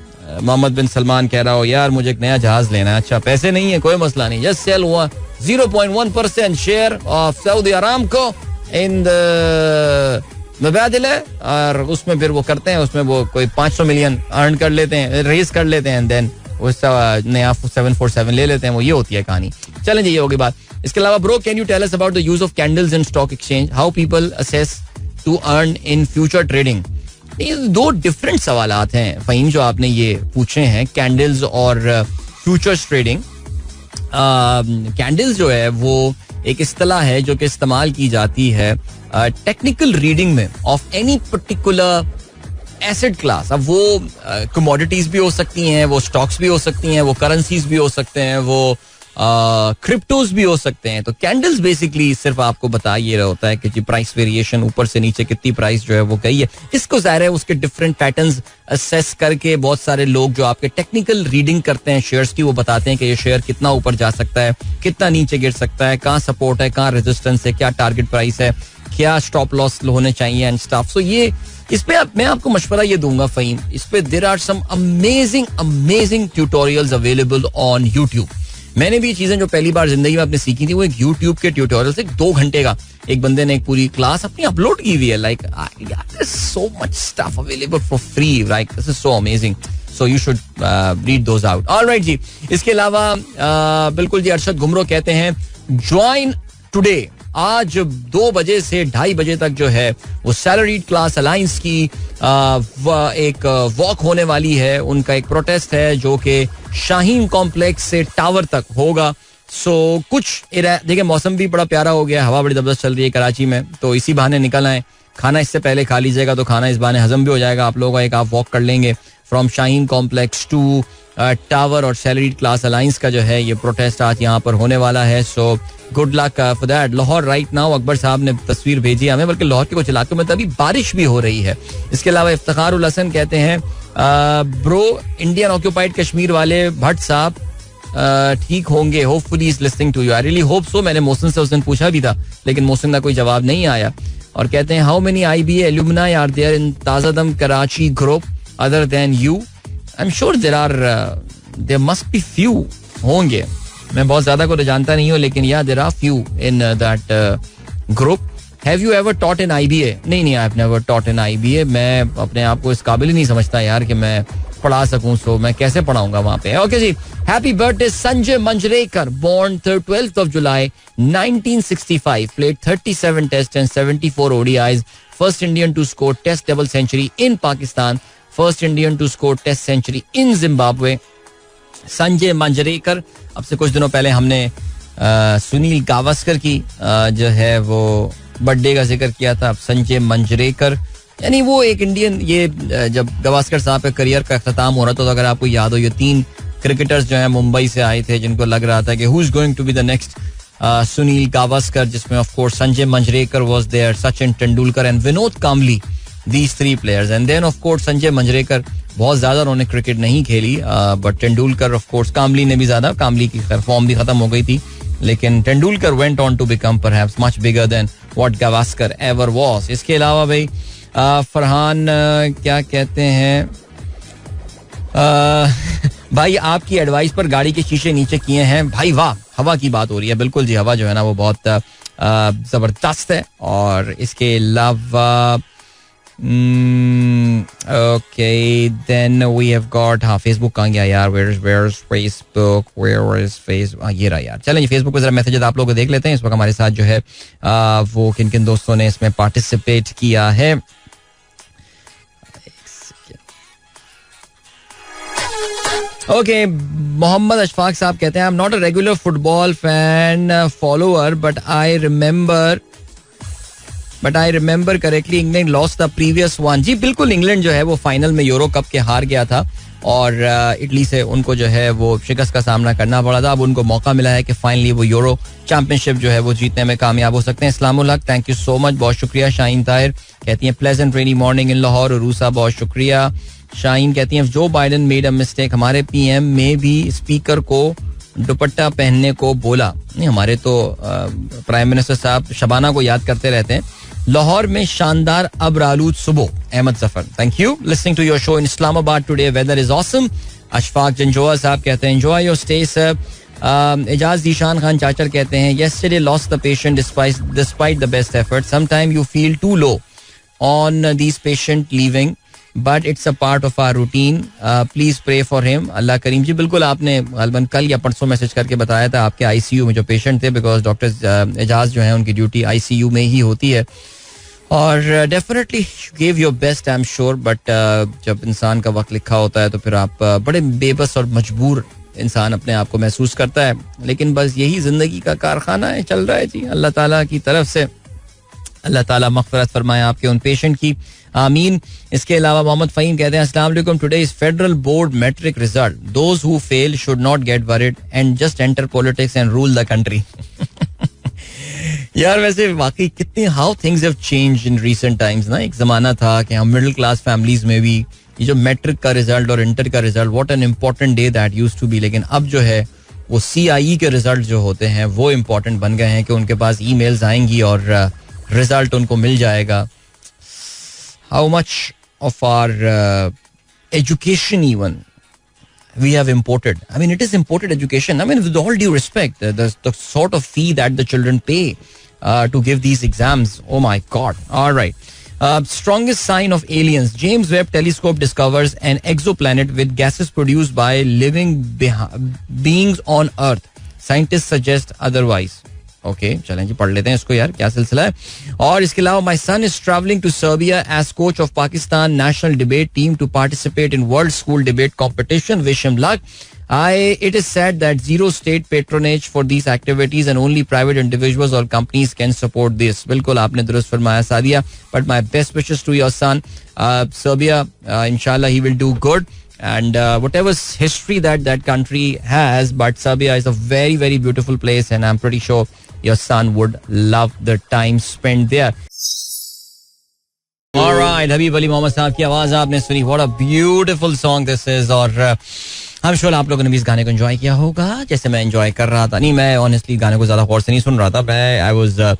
मोहम्मद बिन सलमान कह रहा हो यार मुझे एक नया जहाज लेना है. अच्छा पैसे नहीं है, कोई मसला नहीं, जस्ट सेल हुआ 0.1% share of Saudi Aramco in the Mubadala. और उसमें फिर वो करते हैं, उसमें वो कोई 500 मिलियन अर्न कर लेते हैं, रेज कर लेते हैं, देन उसका नया 747 ले लेते हैं. वो ये होती है कहानी. चलें जी, ये होगी बात. इसके अलावा bro can you tell us about the use of candles in stock exchange, how people assess to earn in future trading. ये 2 डिफरेंट सवालात हैं फहीम जो आपने ये पूछे हैं, कैंडल्स और फ्यूचर्स ट्रेडिंग. कैंडल्स जो है वो एक इस्तिलाह है जो कि इस्तेमाल की जाती है टेक्निकल रीडिंग में of any particular asset class. अब वो कमोडिटीज भी हो सकती हैं, वो स्टॉक्स भी हो सकती हैं, वो करेंसीज भी हो सकते हैं, वो क्रिप्टोज भी हो सकते हैं. तो कैंडल्स बेसिकली सिर्फ आपको बता ये रहा होता है कि जी प्राइस वेरिएशन ऊपर से नीचे कितनी प्राइस जो है वो गई है. इसको ज़ाहिर है उसके डिफरेंट पैटर्न्स असेस करके बहुत सारे लोग जो आपके टेक्निकल रीडिंग करते हैं शेयर्स की, वो बताते हैं कि ये शेयर कितना ऊपर जा सकता है, कितना नीचे गिर सकता है, कहाँ सपोर्ट है, कहाँ रेजिस्टेंस है, क्या टारगेट प्राइस है, क्या स्टॉप लॉस होने चाहिए एंड स्टफ. सो ये इस पे मैं आपको मशवरा ये दूंगा फहीम, इस पे there are some amazing tutorials available on YouTube. मैंने भी चीजें जो पहली बार जिंदगी में आपने सीखी थी वो एक यूट्यूब के ट्यूटोरियल से 2 घंटे का एक बंदे ने एक पूरी क्लास अपनी अपलोड की हुई है. Like so much stuff available for free, like this is so amazing. So you should read those out. Alright जी, इसके अलावा बिल्कुल जी अरशद घुमरो कहते हैं ज्वाइन टुडे. आज 2 बजे से 2:30 बजे तक जो है वो सैलरीड क्लास अलायंस की एक वॉक होने वाली है. उनका एक प्रोटेस्ट है जो कि शाहीन कॉम्प्लेक्स से टावर तक होगा. सो कुछ देखिए मौसम भी बड़ा प्यारा हो गया, हवा बड़ी जबरदस्त चल रही है कराची में, तो इसी बहाने निकल आए. खाना इससे पहले खा लीजिएगा तो खाना इस बहाने हजम भी हो जाएगा आप लोगों का. एक आप वॉक कर लेंगे from Shaheen complex to tower. और सैलरीड क्लास अलायंस का जो है ये प्रोटेस्ट आज यहाँ पर होने वाला है. So good luck for that. Lahore right now Akbar साहब ने तस्वीर भेजी हमें, बल्कि लाहौर के कुछ इलाकों में तभी बारिश भी हो रही है. इसके अलावा इफ्तिखारुल हसन कहते हैं ब्रो इंडियन ऑक्यूपाइड कश्मीर वाले भट्ट साहब ठीक होंगे, hopefully is listening to you. I really hope so. मैंने मोहसिन से उस दिन पूछा भी था लेकिन मोहसिन का कोई जवाब नहीं आया. और कहते हैं how many IBA alumni are there in Tazadam Karachi group other than you. I am sure there must be few होंगे. मैं बहुत ज्यादा को तो जानता नहीं हूँ लेकिन yeah there are few in that group. Have you ever taught in IBA? नहीं, I have never taught in IBA. मैं अपने आप को इस काबिल ही नहीं समझता यार कि मैं पढ़ा सकूं, सो मैं कैसे पढ़ाऊंगा वहां पे. ओके जी, happy birthday Sanjay Manjrekar, born 12th of July 1965, played 37 tests and 74 ODIs, first Indian to score test double century in Pakistan, first Indian to score test century in Zimbabwe. Sanjay Manjrekar. अब से कुछ दिनों पहले हमने सुनील गावस्कर की जो है वो बर्थडे का जिक्र किया था. अब संजय मंजरेकर, यानी वो एक इंडियन, ये जब गावस्कर साहब के करियर का अख्ताम हो रहा था, तो अगर आपको याद हो, ये 3 क्रिकेटर्स जो हैं मुंबई से आए थे जिनको लग रहा था कि who is going to be the next Sunil Gavaskar, जिसमें of course Sanjay Manjrekar was there, Sachin Tendulkar and Vinod Kambli, these 3 players. And then of course Sanjay Manjrekar, बहुत ज्यादा उन्होंने क्रिकेट नहीं खेली, but Tendulkar of course, Kambli ने भी ज्यादा, कांबली की फॉर्म भी खत्म हो गई थी, लेकिन Tendulkar went on to become perhaps much bigger than what Gavaskar ever was. इसके अलावा भाई फरहान क्या कहते हैं, भाई आपकी एडवाइस पर गाड़ी के शीशे नीचे किए हैं. भाई वाह, हवा की बात हो रही है. बिल्कुल जी, हवा जो है ना वो बहुत जबरदस्त है. और इसके अलावा okay, then we have got, हाँ फेसबुक कहाँ गया यार, वेयर इज फेसबुक, ये रहा यार. चलें जी, फेसबुक पे जरा मैसेजेस आप लोग देख लेते हैं. इस वक्त हमारे साथ जो है वो किन किन दोस्तों ने इसमें पार्टिसिपेट किया है. ओके, मोहम्मद अशफाक साहब कहते हैं, I am not a regular football fan follower, but I remember correctly England lost the previous one. जी बिल्कुल, इंग्लैंड जो है वो फाइनल में यूरो कप के हार गया था और इटली से उनको जो है वो शिकस्त का सामना करना पड़ा था. अब उनको मौका मिला है कि फाइनली वो यूरो चैंपियनशिप जो है वो जीतने में कामयाब हो सकते हैं. इस्लामुल हक, थैंक यू सो मच, बहुत शुक्रिया. शाहीन ताहिर कहती हैं, pleasant rainy morning in Lahore. RUSA, बहुत शुक्रिया. शाहीन कहती हैं, जो बाइडन मेड अ मिस्टेक, हमारे PM में भी स्पीकर को दुपट्टा पहनने को बोला. नहीं, हमारे तो प्राइम मिनिस्टर साहब शबाना को याद करते रहते हैं. लाहौर में शानदार अब्रालूद सुबह. Ahmed Zafar, thank you, listening to your show in Islamabad today, weather is awesome. Ashfaq Janjua sahab कहते हैं, enjoy your stay sir. Ejaz Zeeshan Khan Chachar कहते हैं, yesterday lost the patient despite the best effort. Sometimes you feel too low on these patient leaving, but it's a part of our routine. Please pray for him. अल्लाह करीम. जी बिल्कुल, आपने गलबन कल या परसों मैसेज करके बताया था आपके ICU में जो पेशेंट थे, बिकॉज डॉक्टर एजाज जो है उनकी ड्यूटी ICU में ही होती है. और definitely give your best, I am sure, but जब इंसान का वक्त लिखा होता है तो फिर आप बड़े बेबस और मजबूर इंसान अपने आप को महसूस करता है. लेकिन बस यही जिंदगी का कारखाना है, चल रहा है जी. अल्लाह ताला की तरफ से अल्लाह ताला मग़फ़िरत फरमाए आपके उन पेशेंट की, आमीन. इसके अलावा मोहम्मद फ़हीम कहते हैं, अस्सलाम वालेकुम, today is federal board matric result. Those who fail should not get worried and just enter politics and rule the country. यार वैसे वाकई कितने how things have changed in recent times ना. एक जमाना था कि हम मिडिल क्लास फैमिलीज में भी ये जो मैट्रिक का रिजल्ट और इंटर का result, what an important day that used to be. लेकिन अब जो है वो CIE के रिजल्ट जो होते हैं वो इम्पोर्टेंट बन गए हैं कि उनके पास ईमेल्स आएंगी और रिजल्ट उनको मिल जाएगा. How much of our education even we have imported. I mean, it is imported education. I mean, with all due respect, the sort of fee that the children pay to give these exams. Oh my God. All right. Strongest sign of aliens. James Webb Telescope discovers an exoplanet with gases produced by living beings on Earth. Scientists suggest otherwise. Okay, चलें जी, पढ़ लेते हैं इसको यार, क्या सिलसिला है. और इसके अलावा, my son is travelling to Serbia as coach of Pakistan national debate team to participate in world school debate competition. Wish him luck. It is said that zero state patronage for these activities and only private individuals or companies can support this. बिल्कुल आपने दुरुस्त फरमाया Sadia. But my best wishes to your son. Serbia, inshallah he will do good. And whatever history that country has, but Serbia is a very, very beautiful place, and I'm pretty sure your son would love the time spent there. All right, हबीब अली मोहम्मद साहब की आवाज आपने सुनी. What a beautiful song this is. और I'm sure आप लोगों ने भी इस गाने को एंजॉय किया होगा जैसे मैं एंजॉय कर रहा था. नहीं, मैं ऑनेस्टली गाने को ज्यादा गौर से नहीं सुन रहा था. मैं I was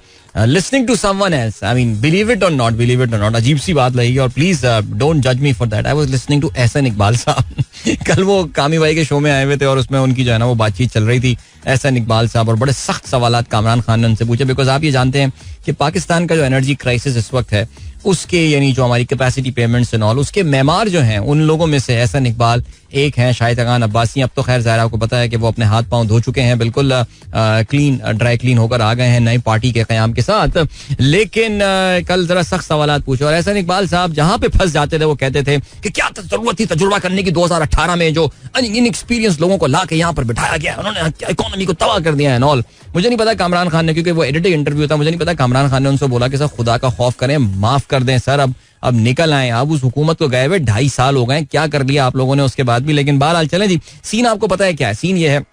listening to someone else. I mean, believe it or not, अजीब सी बात लगेगी और please don't judge me for that. I was listening to Ahsan Iqbal साहब. कल वो कामी भाई के शो में आए हुए थे और उसमें उनकी जो है ना वो बातचीत चल रही थी एहसन इकबाल साहब, और बड़े सख्त सवालात कामरान खान ने उनसे पूछे, बिकॉज आप ये जानते हैं कि पाकिस्तान का जो एनर्जी क्राइसिस इस वक्त है उसके यानी जो हमारी कैपेसिटी पेमेंट्स एंड ऑल उसके मेमार जो हैं उन लोगों में से एहसन इकबाल एक हैं, शाहिद खान अब्बासी। अब तो खैर ज़ाहिर आपको पता है कि वो अपने हाथ पांव धो चुके हैं, बिल्कुल क्लीन ड्राई क्लीन होकर आ गए हैं नई पार्टी के क़याम के साथ। लेकिन कल जरा सख्त सवालात पूछे और एहसन इकबाल साहब जहां पे फंस जाते थे वो कहते थे कि क्या जरूरत थी तजुर्बा करने की 2018 में, जो इनएक्सपीरियंस लोगों को ला के यहाँ पर बिठाया गया, उन्होंने इकोनॉमी को तबाह कर दिया है एंड ऑल। मुझे नहीं पता कामरान खान ने, क्योंकि वो एडिटेड इंटरव्यू था, मुझे नहीं पता कामरान खान ने उनसे बोला कि सर खुदा का खौफ करें, माफ कर दें सर, अब निकल आए, अब उस हुकूमत को गए हुए 2.5 साल हो गए, क्या कर लिया आप लोगों ने उसके बाद भी। लेकिन बहरहाल चलें जी, सीन आपको पता है क्या है, सीन ये है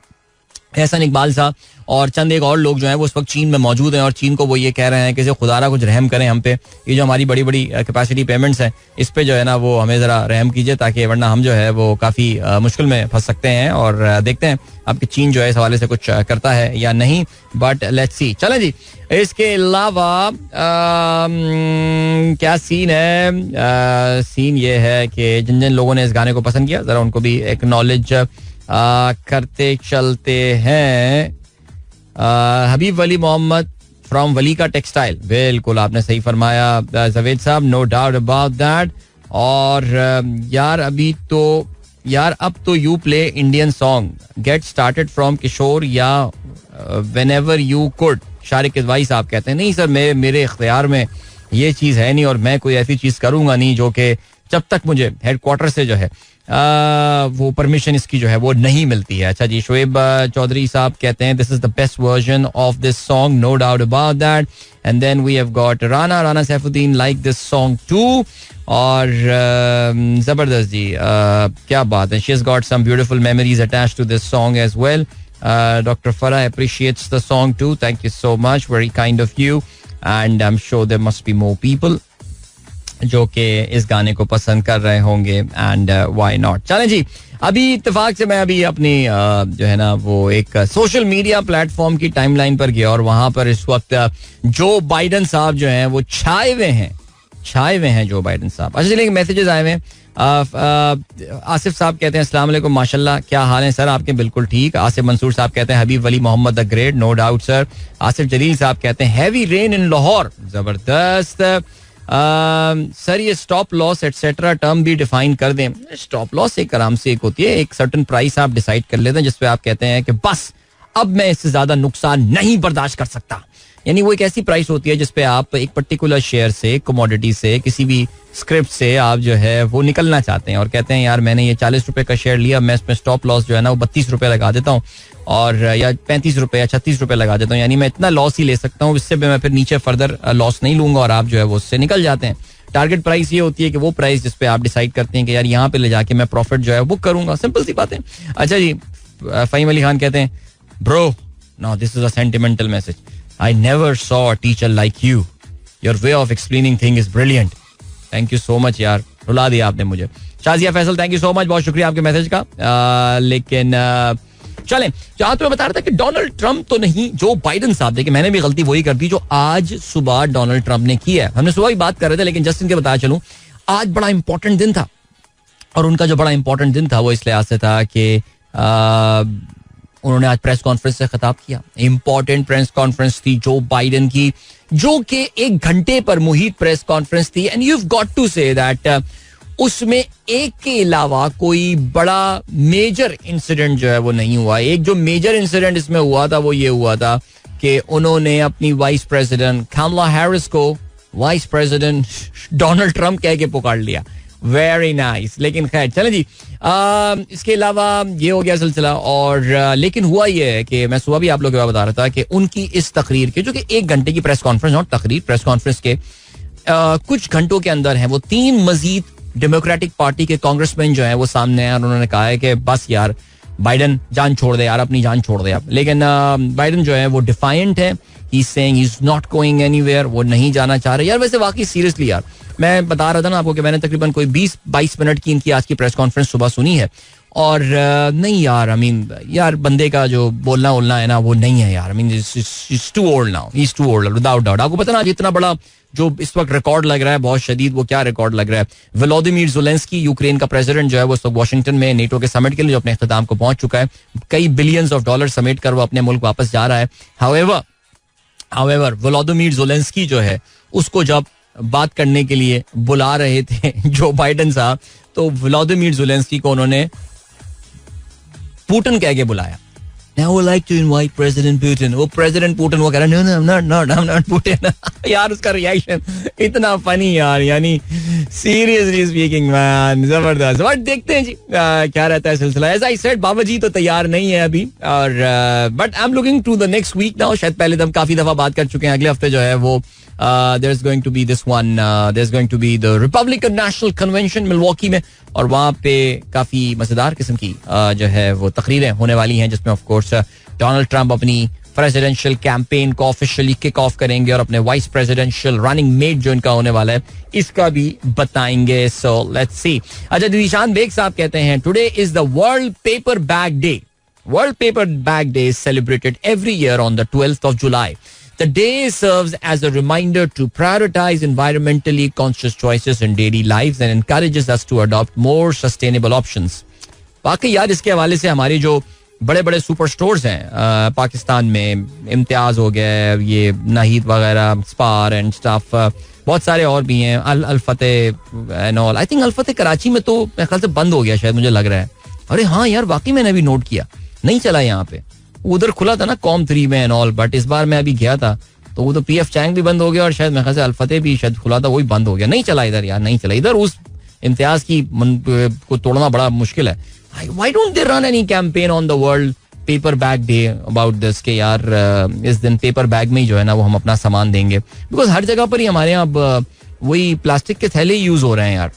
एहसन इकबाल साहब और चंद एक और लोग जो हैं वो इस वक्त चीन में मौजूद हैं और चीन को वो ये कह रहे हैं कि खुदारा कुछ रहम करें हम पे, ये जो हमारी बड़ी बड़ी कैपेसिटी पेमेंट्स हैं इस पे जो है ना वो हमें ज़रा रहम कीजिए, ताकि वरना हम जो है वो काफ़ी मुश्किल में फंस सकते हैं। और देखते हैं अब कि चीन जो है इस हवाले से कुछ करता है या नहीं, बट लेट्स सी। चलें जी, इसके अलावा क्या सीन है, सीन ये है कि जिन जिन लोगों ने इस गाने को पसंद किया ज़रा उनको भी एक्नॉलेज करते चलते हैं। हबीब वली मोहम्मद फ्रॉम वली का टेक्सटाइल, बिल्कुल आपने सही फरमाया जवेद साहब, नो डाउट अबाउट दैट। और यार अब तो you play Indian song, get started from Kishore या whenever you could. Shariq Izwai sahab कहते हैं नहीं सर मेरे इख्तियार में ये चीज़ है नहीं और मैं कोई ऐसी चीज़ करूंगा नहीं जो कि जब तक मुझे हेडक्वार्टर से जो है वो परमिशन इसकी जो है वो नहीं मिलती है। अच्छा जी, शोएब चौधरी साहब कहते हैं this is the best version of this song, no doubt about that. And then we have got Rana Saifuddin like this song too. और जबरदस्त जी, क्या बात है, she has got some beautiful memories attached to this song as well. Doctor Farah appreciates the song too, thank you so much, very kind of you, and I'm sure there must be more people जो कि इस गाने को पसंद कर रहे होंगे, एंड व्हाई नॉट। चलें जी, अभी इत्तेफाक से मैं अभी अपनी जो है ना वो एक सोशल मीडिया प्लेटफॉर्म की टाइमलाइन पर गया और वहां पर इस वक्त जो बाइडन साहब जो हैं वो छाए हुए हैं जो बाइडन साहब। अच्छा चलिए, मैसेजेस आए हुए हैं। आसिफ साहब कहते हैं अस्सलाम वालेकुम, माशाल्लाह क्या हाल है सर आपके, बिल्कुल ठीक। आसिफ मंसूर साहब कहते हैं Habib Wali Mohammad the great, no doubt sir. Asif Jalil sahab कहते हैं हैवी रेन इन लाहौर, जबरदस्त। सर ये स्टॉप लॉस एटसेट्रा टर्म भी डिफाइन कर दें। स्टॉप लॉस एक आराम से एक होती है, एक सर्टेन प्राइस आप डिसाइड कर लेते हैं जिसपे आप कहते हैं कि बस अब मैं इससे ज्यादा नुकसान नहीं बर्दाश्त कर सकता। यानी वो एक ऐसी प्राइस होती है जिसपे आप एक पर्टिकुलर शेयर से, कमोडिटी से, किसी भी स्क्रिप्ट से आप जो है वो निकलना चाहते हैं और कहते हैं यार मैंने ये 40 रुपए का शेयर लिया, मैं इसमें स्टॉप लॉस जो है ना वो 32 रुपए लगा देता हूँ और या 35 रुपए या 36 रुपए लगा देता हूँ, यानी मैं इतना लॉस ही ले सकता हूँ, इससे मैं फिर नीचे फर्दर लॉस नहीं लूंगा और आप जो है वो उससे निकल जाते हैं। टारगेट प्राइस ये होती है कि वो प्राइस जिसपे आप डिसाइड करते हैं कि यार यहाँ पे ले जाके मैं प्रॉफिट जो है बुक करूंगा, सिंपल सी बात है। अच्छा जी, फहीम अली खान कहते हैं bro no this is a sentimental message, I never saw a teacher like you. Your way of explaining things is brilliant. Thank you so much यार, रुला दिया आपने मुझे। Shazia Faisal thank you so much, बहुत शुक्रिया आपके मैसेज का। लेकिन चलें, जहां तो मैं बता रहा था कि डोनाल्ड ट्रंप तो नहीं, जो बाइडन साहब, देखिए मैंने भी गलती वही कर दी जो आज सुबह डोनाल्ड ट्रंप ने की है। हमने सुबह भी बात कर रहे थे लेकिन जस्ट इनके बताया चलूं, आज बड़ा इंपॉर्टेंट दिन था और उनका जो बड़ा इंपॉर्टेंट दिन था वो इस लिहाज से था कि उन्होंने आज प्रेस कॉन्फ्रेंस से खिताब किया। इंपॉर्टेंट प्रेस कॉन्फ्रेंस थी जो बाइडन की, जो कि 1 घंटे पर मुहित प्रेस कॉन्फ्रेंस थी। And you have got to say that उसमें एक के अलावा कोई बड़ा मेजर इंसिडेंट जो है वो नहीं हुआ। एक जो मेजर इंसिडेंट इसमें हुआ था वो ये हुआ था कि उन्होंने अपनी वाइस प्रेसिडेंट कमला हैरिस को वाइस प्रेसिडेंट डोनाल्ड ट्रंप कह के पुकार लिया। Very nice. लेकिन खैर चलें जी, इसके अलावा ये हो गया सिलसिला। और लेकिन हुआ ये है कि मैं सुबह भी आप लोगों को बता रहा था कि उनकी इस तकरीर के, जो कि 1 घंटे की प्रेस कॉन्फ्रेंस और तकरीर, प्रेस कॉन्फ्रेंस के कुछ घंटों के अंदर है वो 3 मजीद डेमोक्रेटिक पार्टी के कांग्रेसमैन जो है वो सामने आए और उन्होंने कहा है कि बस यार बाइडन जान छोड़ दे यार, अपनी जान छोड़ दे आप। लेकिन बाइडन जो है वो डिफाइंट है, he is saying he is not going anywhere, वो नहीं जाना चाह रहे। यार वैसे वाकई सीरियसली यार, मैं बता रहा था ना आपको कि मैंने तकरीबन कोई 20-22 मिनट की इनकी आज की प्रेस कॉन्फ्रेंस सुबह सुनी है और नहीं यार, आई मीन यार बंदे का जो बोलना है ना वो नहीं है यार, I mean it's too old now, he is too old without doubt. आपको पता ना इतना बड़ा जो इस वक्त रिकॉर्ड लग रहा है बहुत शदीद, वो क्या रिकॉर्ड लग रहा है? व्लादिमीर ज़ेलेंस्की, यूक्रेन का प्रेसिडेंट जो है, वो वॉशिंगटन में नेटो के समिट के लिए जो अपने इख्तिताम को पहुंच चुका है, कई बिलियंस ऑफ डॉलर समेट कर वो अपने मुल्क वापस जा रहा है. हाउएवर व्लादिमीर ज़ेलेंस्की जो है, उसको जब बात करने के लिए बुला रहे थे जो बाइडेन साहब, तो व्लादिमीर ज़ेलेंस्की को उन्होंने पुतिन कह के बुलाया. I would like to invite President Putin. वो President Putin वो कह रहा है, no, I'm not Putin. यार उसका रिएक्शन इतना फनी यार, यानी सीरियसली स्पीकिंग मैन, जबरदस्त. बट देखते हैं जी क्या रहता है सिलसिला. As I said, बाबा जी तो तैयार नहीं है अभी, और but I am looking to the next week now. शायद पहले तो हम काफी दफा बात कर चुके हैं. अगले हफ्ते जो है वो there's going to be this one, there's going to be the Republican National Convention Milwaukee में, और वहाँ पे काफी मजेदार किस्म की जो है वो तकरीरें होने वाली हैं, जिसमें ऑफ कोर्स डोनाल्ड ट्रंप अपनी प्रेसिडेंशियल कैंपेन को ऑफिशियली किक ऑफ करेंगे और अपने वाइस प्रेसिडेंशियल रनिंग मेट जो इनका होने वाला है इसका भी बताएंगे. So let's see. अच्छा, दिशान बेग साहब कहते हैं, today is the world paper bag day. World Paper Bag Day is celebrated every year on the 12th of July. The day serves as a reminder to prioritize environmentally conscious choices in daily lives and encourages us to adopt more sustainable options. बाकी यार इसके हवाले से हमारे जो बड़े बड़े सुपर स्टोर्स हैं पाकिस्तान में, इम्तियाज हो गया, ये नाहिद वगैरह, स्पार एंड स्टफ, बहुत सारे और भी हैं, अल फतेह एंड ऑल. आई थिंक अल फतेह कराची में तो मेरे ख्याल से बंद हो गया शायद, मुझे लग रहा है. अरे हाँ यार, वाकई मैंने अभी नोट किया, नहीं चला यहाँ पे. उधर खुला था ना कॉम 3 में एंड ऑल, बट इस बार मैं अभी गया था तो वो तो पीएफ चैंग भी बंद हो गया, और शायद मेरे ख्याल से अल-फतेह भी शायद खुला था, वो भी बंद हो गया. नहीं चला इधर यार, नहीं चला इधर. उस इम्तियाज की को तोड़ना बड़ा मुश्किल है. Why don't they run any campaign on the world paper bag day about this, के यार इस दिन पेपर बैग में ही जो है ना वो हम अपना सामान देंगे, बिकॉज हर जगह पर ही हमारे यहाँ अब वही प्लास्टिक के थैले यूज हो रहे हैं यार.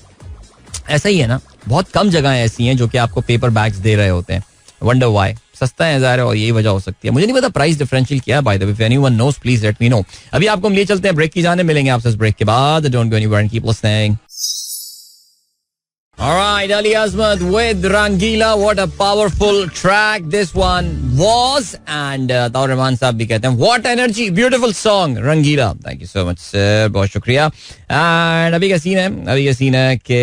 ऐसा ही है ना, बहुत कम जगह ऐसी हैं जो कि आपको पेपर बैग्स दे रहे होते हैं. Wonder why. सस्ता है ज़ाहिर है, और यही वजह हो सकती है. मुझे नहीं पता प्राइस डिफरेंशियल क्या है, bye the way, if anyone nose please let me know. अभी आपको हम लिए चलते हैं ब्रेक की जाने, मिलेंगे आपसे इस ब्रेक के बाद. Don't go anywhere and keep listening. All right, Ali Azmat with Rangila. What a powerful track this one was. And Taur Rahman साहब भी कहते हैं what energy, beautiful song, Rangila. Thank you so much sir, बहुत शुक्रिया. And अभी का सीन है कि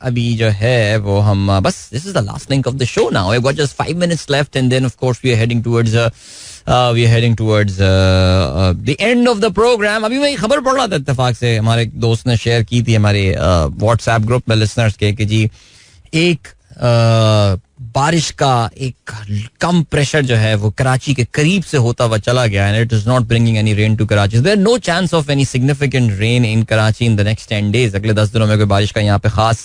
अभी जो है वो हम बस this is the last link of the show now. We've got just 5 minutes left and then of course we are heading towards the end of the program. अभी मैं खबर पढ़ रहा था इत्तेफाक से, हमारे दोस्त ने शेयर की थी हमारे व्हाट्सएप ग्रुप में लिसनर्स के, कि जी एक बारिश का एक कम प्रेशर जो है वो कराची के करीब से होता हुआ चला गया है. It is not bringing any rain to Karachi. There no chance of any significant rain in Karachi in the next 10 days. अगले 10 दिनों में कोई बारिश का यहाँ पे खास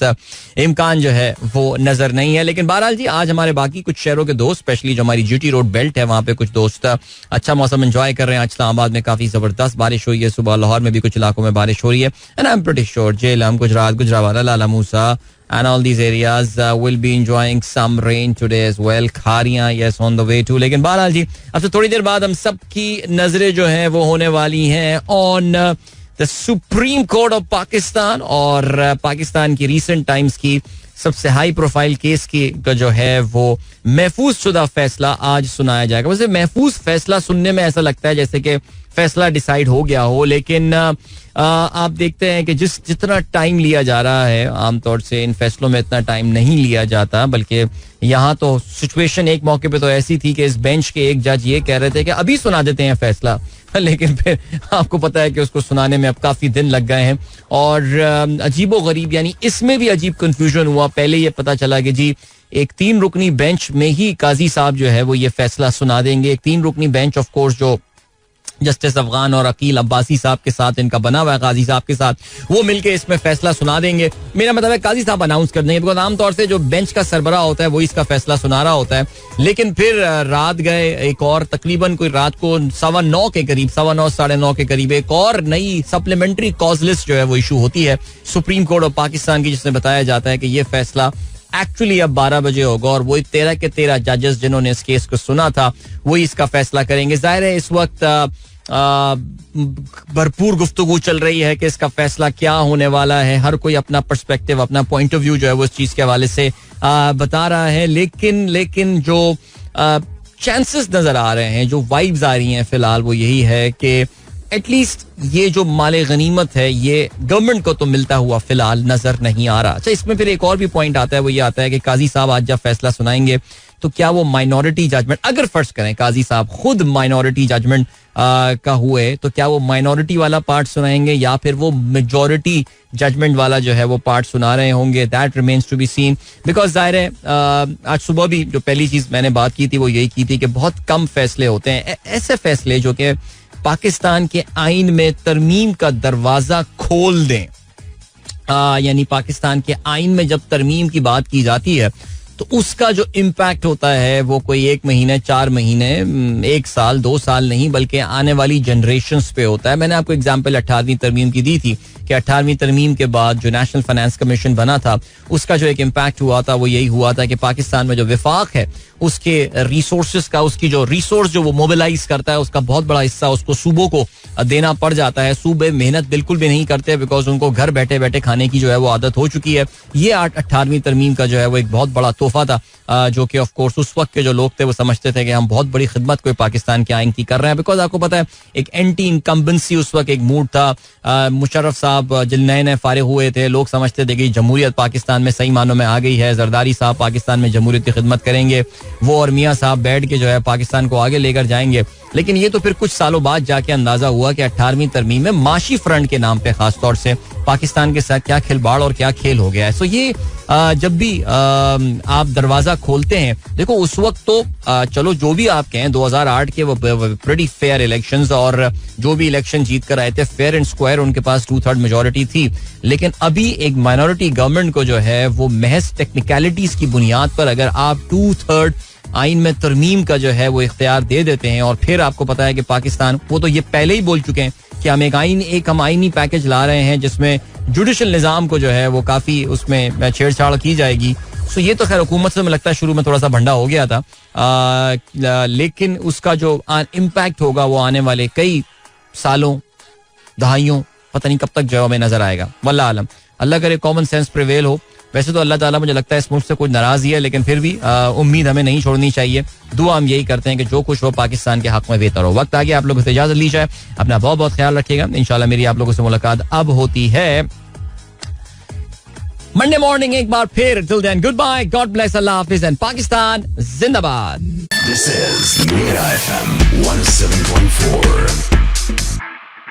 इम्कान जो है वो नजर नहीं है. लेकिन बहरहाल जी, आज हमारे बाकी कुछ शहरों के दोस्त, स्पेशली जो हमारी जीटी रोड बेल्ट है, वहाँ पे कुछ दोस्त अच्छा मौसम एंजॉय कर रहे हैं. इस्लामाबाद में काफी जबरदस्त बारिश हुई है सुबह, लाहौर में भी कुछ इलाकों में बारिश हो रही है. And I am pretty sure Jhelum, Gujarat, Gujranwala, Lala Musa and all these areas will be enjoying some rain today as well. Khariyan yes on the way too. लेकिन बहरहाल जी, अब से थोड़ी देर बाद हम सब की नजरें जो हैं वो होने वाली हैं on the Supreme Court of Pakistan, और पाकिस्तान की recent times की सबसे हाई प्रोफाइल केस की का जो है वो महफूज शुदा फैसला आज सुनाया जाएगा. वैसे महफूज फैसला सुनने में ऐसा लगता है जैसे कि फैसला डिसाइड हो गया हो, लेकिन आप देखते हैं कि जितना टाइम लिया जा रहा है, आमतौर से इन फैसलों में इतना टाइम नहीं लिया जाता, बल्कि यहाँ तो सिचुएशन एक मौके पे तो ऐसी थी कि इस बेंच के एक जज ये कह रहे थे कि अभी सुना देते हैं फैसला, लेकिन फिर आपको पता है कि उसको सुनाने में अब काफी दिन लग गए हैं. और अजीबो गरीब, यानी इसमें भी अजीब कंफ्यूजन हुआ. पहले ये पता चला कि जी एक 3 रुकनी बेंच में ही काजी साहब जो है वो ये फैसला सुना देंगे. एक 3 रुकनी बेंच ऑफ कोर्स जो जस्टिस अफगान और अकील अब्बासी साहब के साथ इनका बना हुआ है, काजी साहब के साथ, वो मिलके इसमें फैसला सुना देंगे. मेरा मतलब है काजी साहब अनाउंस कर देंगे, बिकॉज आमतौर से जो बेंच का सरबराह होता है वो इसका फैसला सुना रहा होता है. लेकिन फिर रात गए, एक और तकरीबन कोई रात को 9:15 के करीब, 9:15 9:30 के करीब एक और नई सप्लीमेंट्री कॉज लिस्ट जो है वो इशू होती है सुप्रीम कोर्ट ऑफ पाकिस्तान की, जिसमें बताया जाता है कि ये फैसला एक्चुअली अब 12 बजे होगा, और वही 13 के 13 जजेस जिन्होंने इस केस को सुना था वही इसका फैसला करेंगे. जाहिर है इस वक्त भरपूर गुफ्तगू चल रही है कि इसका फैसला क्या होने वाला है. हर कोई अपना पर्सपेक्टिव, अपना पॉइंट ऑफ व्यू जो है वो इस चीज के हवाले से बता रहा है. लेकिन जो चांसेस नजर आ रहे हैं, जो वाइब्स आ रही हैं फिलहाल, वो यही है कि एटलीस्ट ये जो माले गनीमत है ये गवर्नमेंट को तो मिलता हुआ फिलहाल नजर नहीं आ रहा. अच्छा, इसमें फिर एक और भी पॉइंट आता है, वो ये आता है कि काजी साहब आज जब फैसला सुनाएंगे तो क्या वो माइनॉरिटी जजमेंट, अगर फर्ज करें काजी साहब खुद माइनॉरिटी जजमेंट का हुए, तो क्या वो माइनॉरिटी वाला पार्ट सुनाएंगे या फिर वो मेजॉरिटी जजमेंट वाला जो है वो पार्ट सुना रहे होंगे. That remains to be seen. Because जाहिर है आज सुबह भी जो पहली चीज मैंने बात की थी वो यही की थी कि बहुत कम फैसले होते हैं ऐसे फैसले जो कि पाकिस्तान के आइन में तरमीम का दरवाजा खोल दें. यानी पाकिस्तान के आइन में जब तरमीम की बात की जाती है तो उसका जो इम्पैक्ट होता है वो कोई 1 महीने 4 महीने 1 साल 2 साल नहीं बल्कि आने वाली जनरेशन्स पे होता है. मैंने आपको एग्जांपल 18वीं तरमीम की दी थी कि 18वीं तरमीम के बाद जो नेशनल फाइनेंस कमीशन बना था उसका जो एक इम्पैक्ट हुआ था वो यही हुआ था कि पाकिस्तान में जो विफाक है उसके रिसोर्सेज का, उसकी जो रिसोर्स जो वो मोबिलाइज करता है उसका बहुत बड़ा हिस्सा उसको सूबों को देना पड़ जाता है. सूबे मेहनत बिल्कुल भी नहीं करते बिकॉज उनको घर बैठे बैठे खाने की जो है वो आदत हो चुकी है. ये 18वीं तरमीम का जो है वो एक बहुत बड़ा तोहफा था जो कि ऑफ कोर्स उस वक्त के जो लोग थे वो समझते थे कि हम बहुत बड़ी खिदमत कोई पाकिस्तान के आइन की कर रहे हैं. बिकॉज आपको पता है एक एंटी इनकम्बेंसी उस वक्त एक मूड था. मुशर्रफ साहब जिन नए नए फारिग हुए थे, लोग समझते थे कि जमहूरियत पाकिस्तान में सही मानों में आ गई है, जरदारी साहब पाकिस्तान में जमहूरियत की खिदमत करेंगे, वो और मियाँ साहब बैठ के जो है पाकिस्तान को आगे लेकर जाएंगे. लेकिन ये तो फिर कुछ सालों बाद जाके अंदाजा हुआ कि 18वीं तरमीम में माशी फ्रंट के नाम पे खास तौर से पाकिस्तान के साथ क्या खिलवाड़ और क्या खेल हो गया है. सो ये जब भी आप दरवाजा खोलते हैं, देखो उस वक्त तो चलो जो भी आप कहें 2008 के वो प्रीटी फेयर इलेक्शंस और जो भी इलेक्शन जीत कर आए थे फेयर एंड स्क्वायर, उनके पास 2/3 मेजोरिटी थी. लेकिन अभी एक माइनॉरिटी गवर्नमेंट को जो है वो महज टेक्निकलिटीज की बुनियाद पर अगर आप 2/3 आइन में तरमीम का जो है वो इख्तियार दे देते हैं और फिर आपको पता है कि पाकिस्तान, वो तो ये पहले ही बोल चुके हैं कि हम एक आईनी पैकेज ला रहे हैं जिसमें जुडिशल निज़ाम को जो है वो काफी उसमें छेड़छाड़ की जाएगी. सो ये तो खैर हुकूमत से मुझे लगता है शुरू में थोड़ा सा भंडा हो गया था, लेकिन उसका जो इम्पैक्ट होगा वो आने वाले कई सालों दहाइयों पता नहीं कब तक जो हमें नजर आएगा. वल्लाह आलम, अल्लाह करे कॉमन सेंस प्रिवेल हो. वैसे तो अल्लाह ताला मुझे लगता है इस मुल्क से कुछ नाराज ही है, लेकिन फिर भी उम्मीद हमें नहीं छोड़नी चाहिए. दुआ हम यही करते हैं कि जो कुछ हो पाकिस्तान के हक में बेहतर हो. वक्त आ गया आप लोगों से इजाजत ली जाए. अपना बहुत बहुत ख्याल रखिएगा. इंशाल्लाह मेरी आप लोगों से मुलाकात अब होती है मंडे मॉर्निंग एक बार फिर. Till then good bye, God bless, अल्लाह हाफिज एंड पाकिस्तान जिंदाबाद. This is Mira FM 107.4.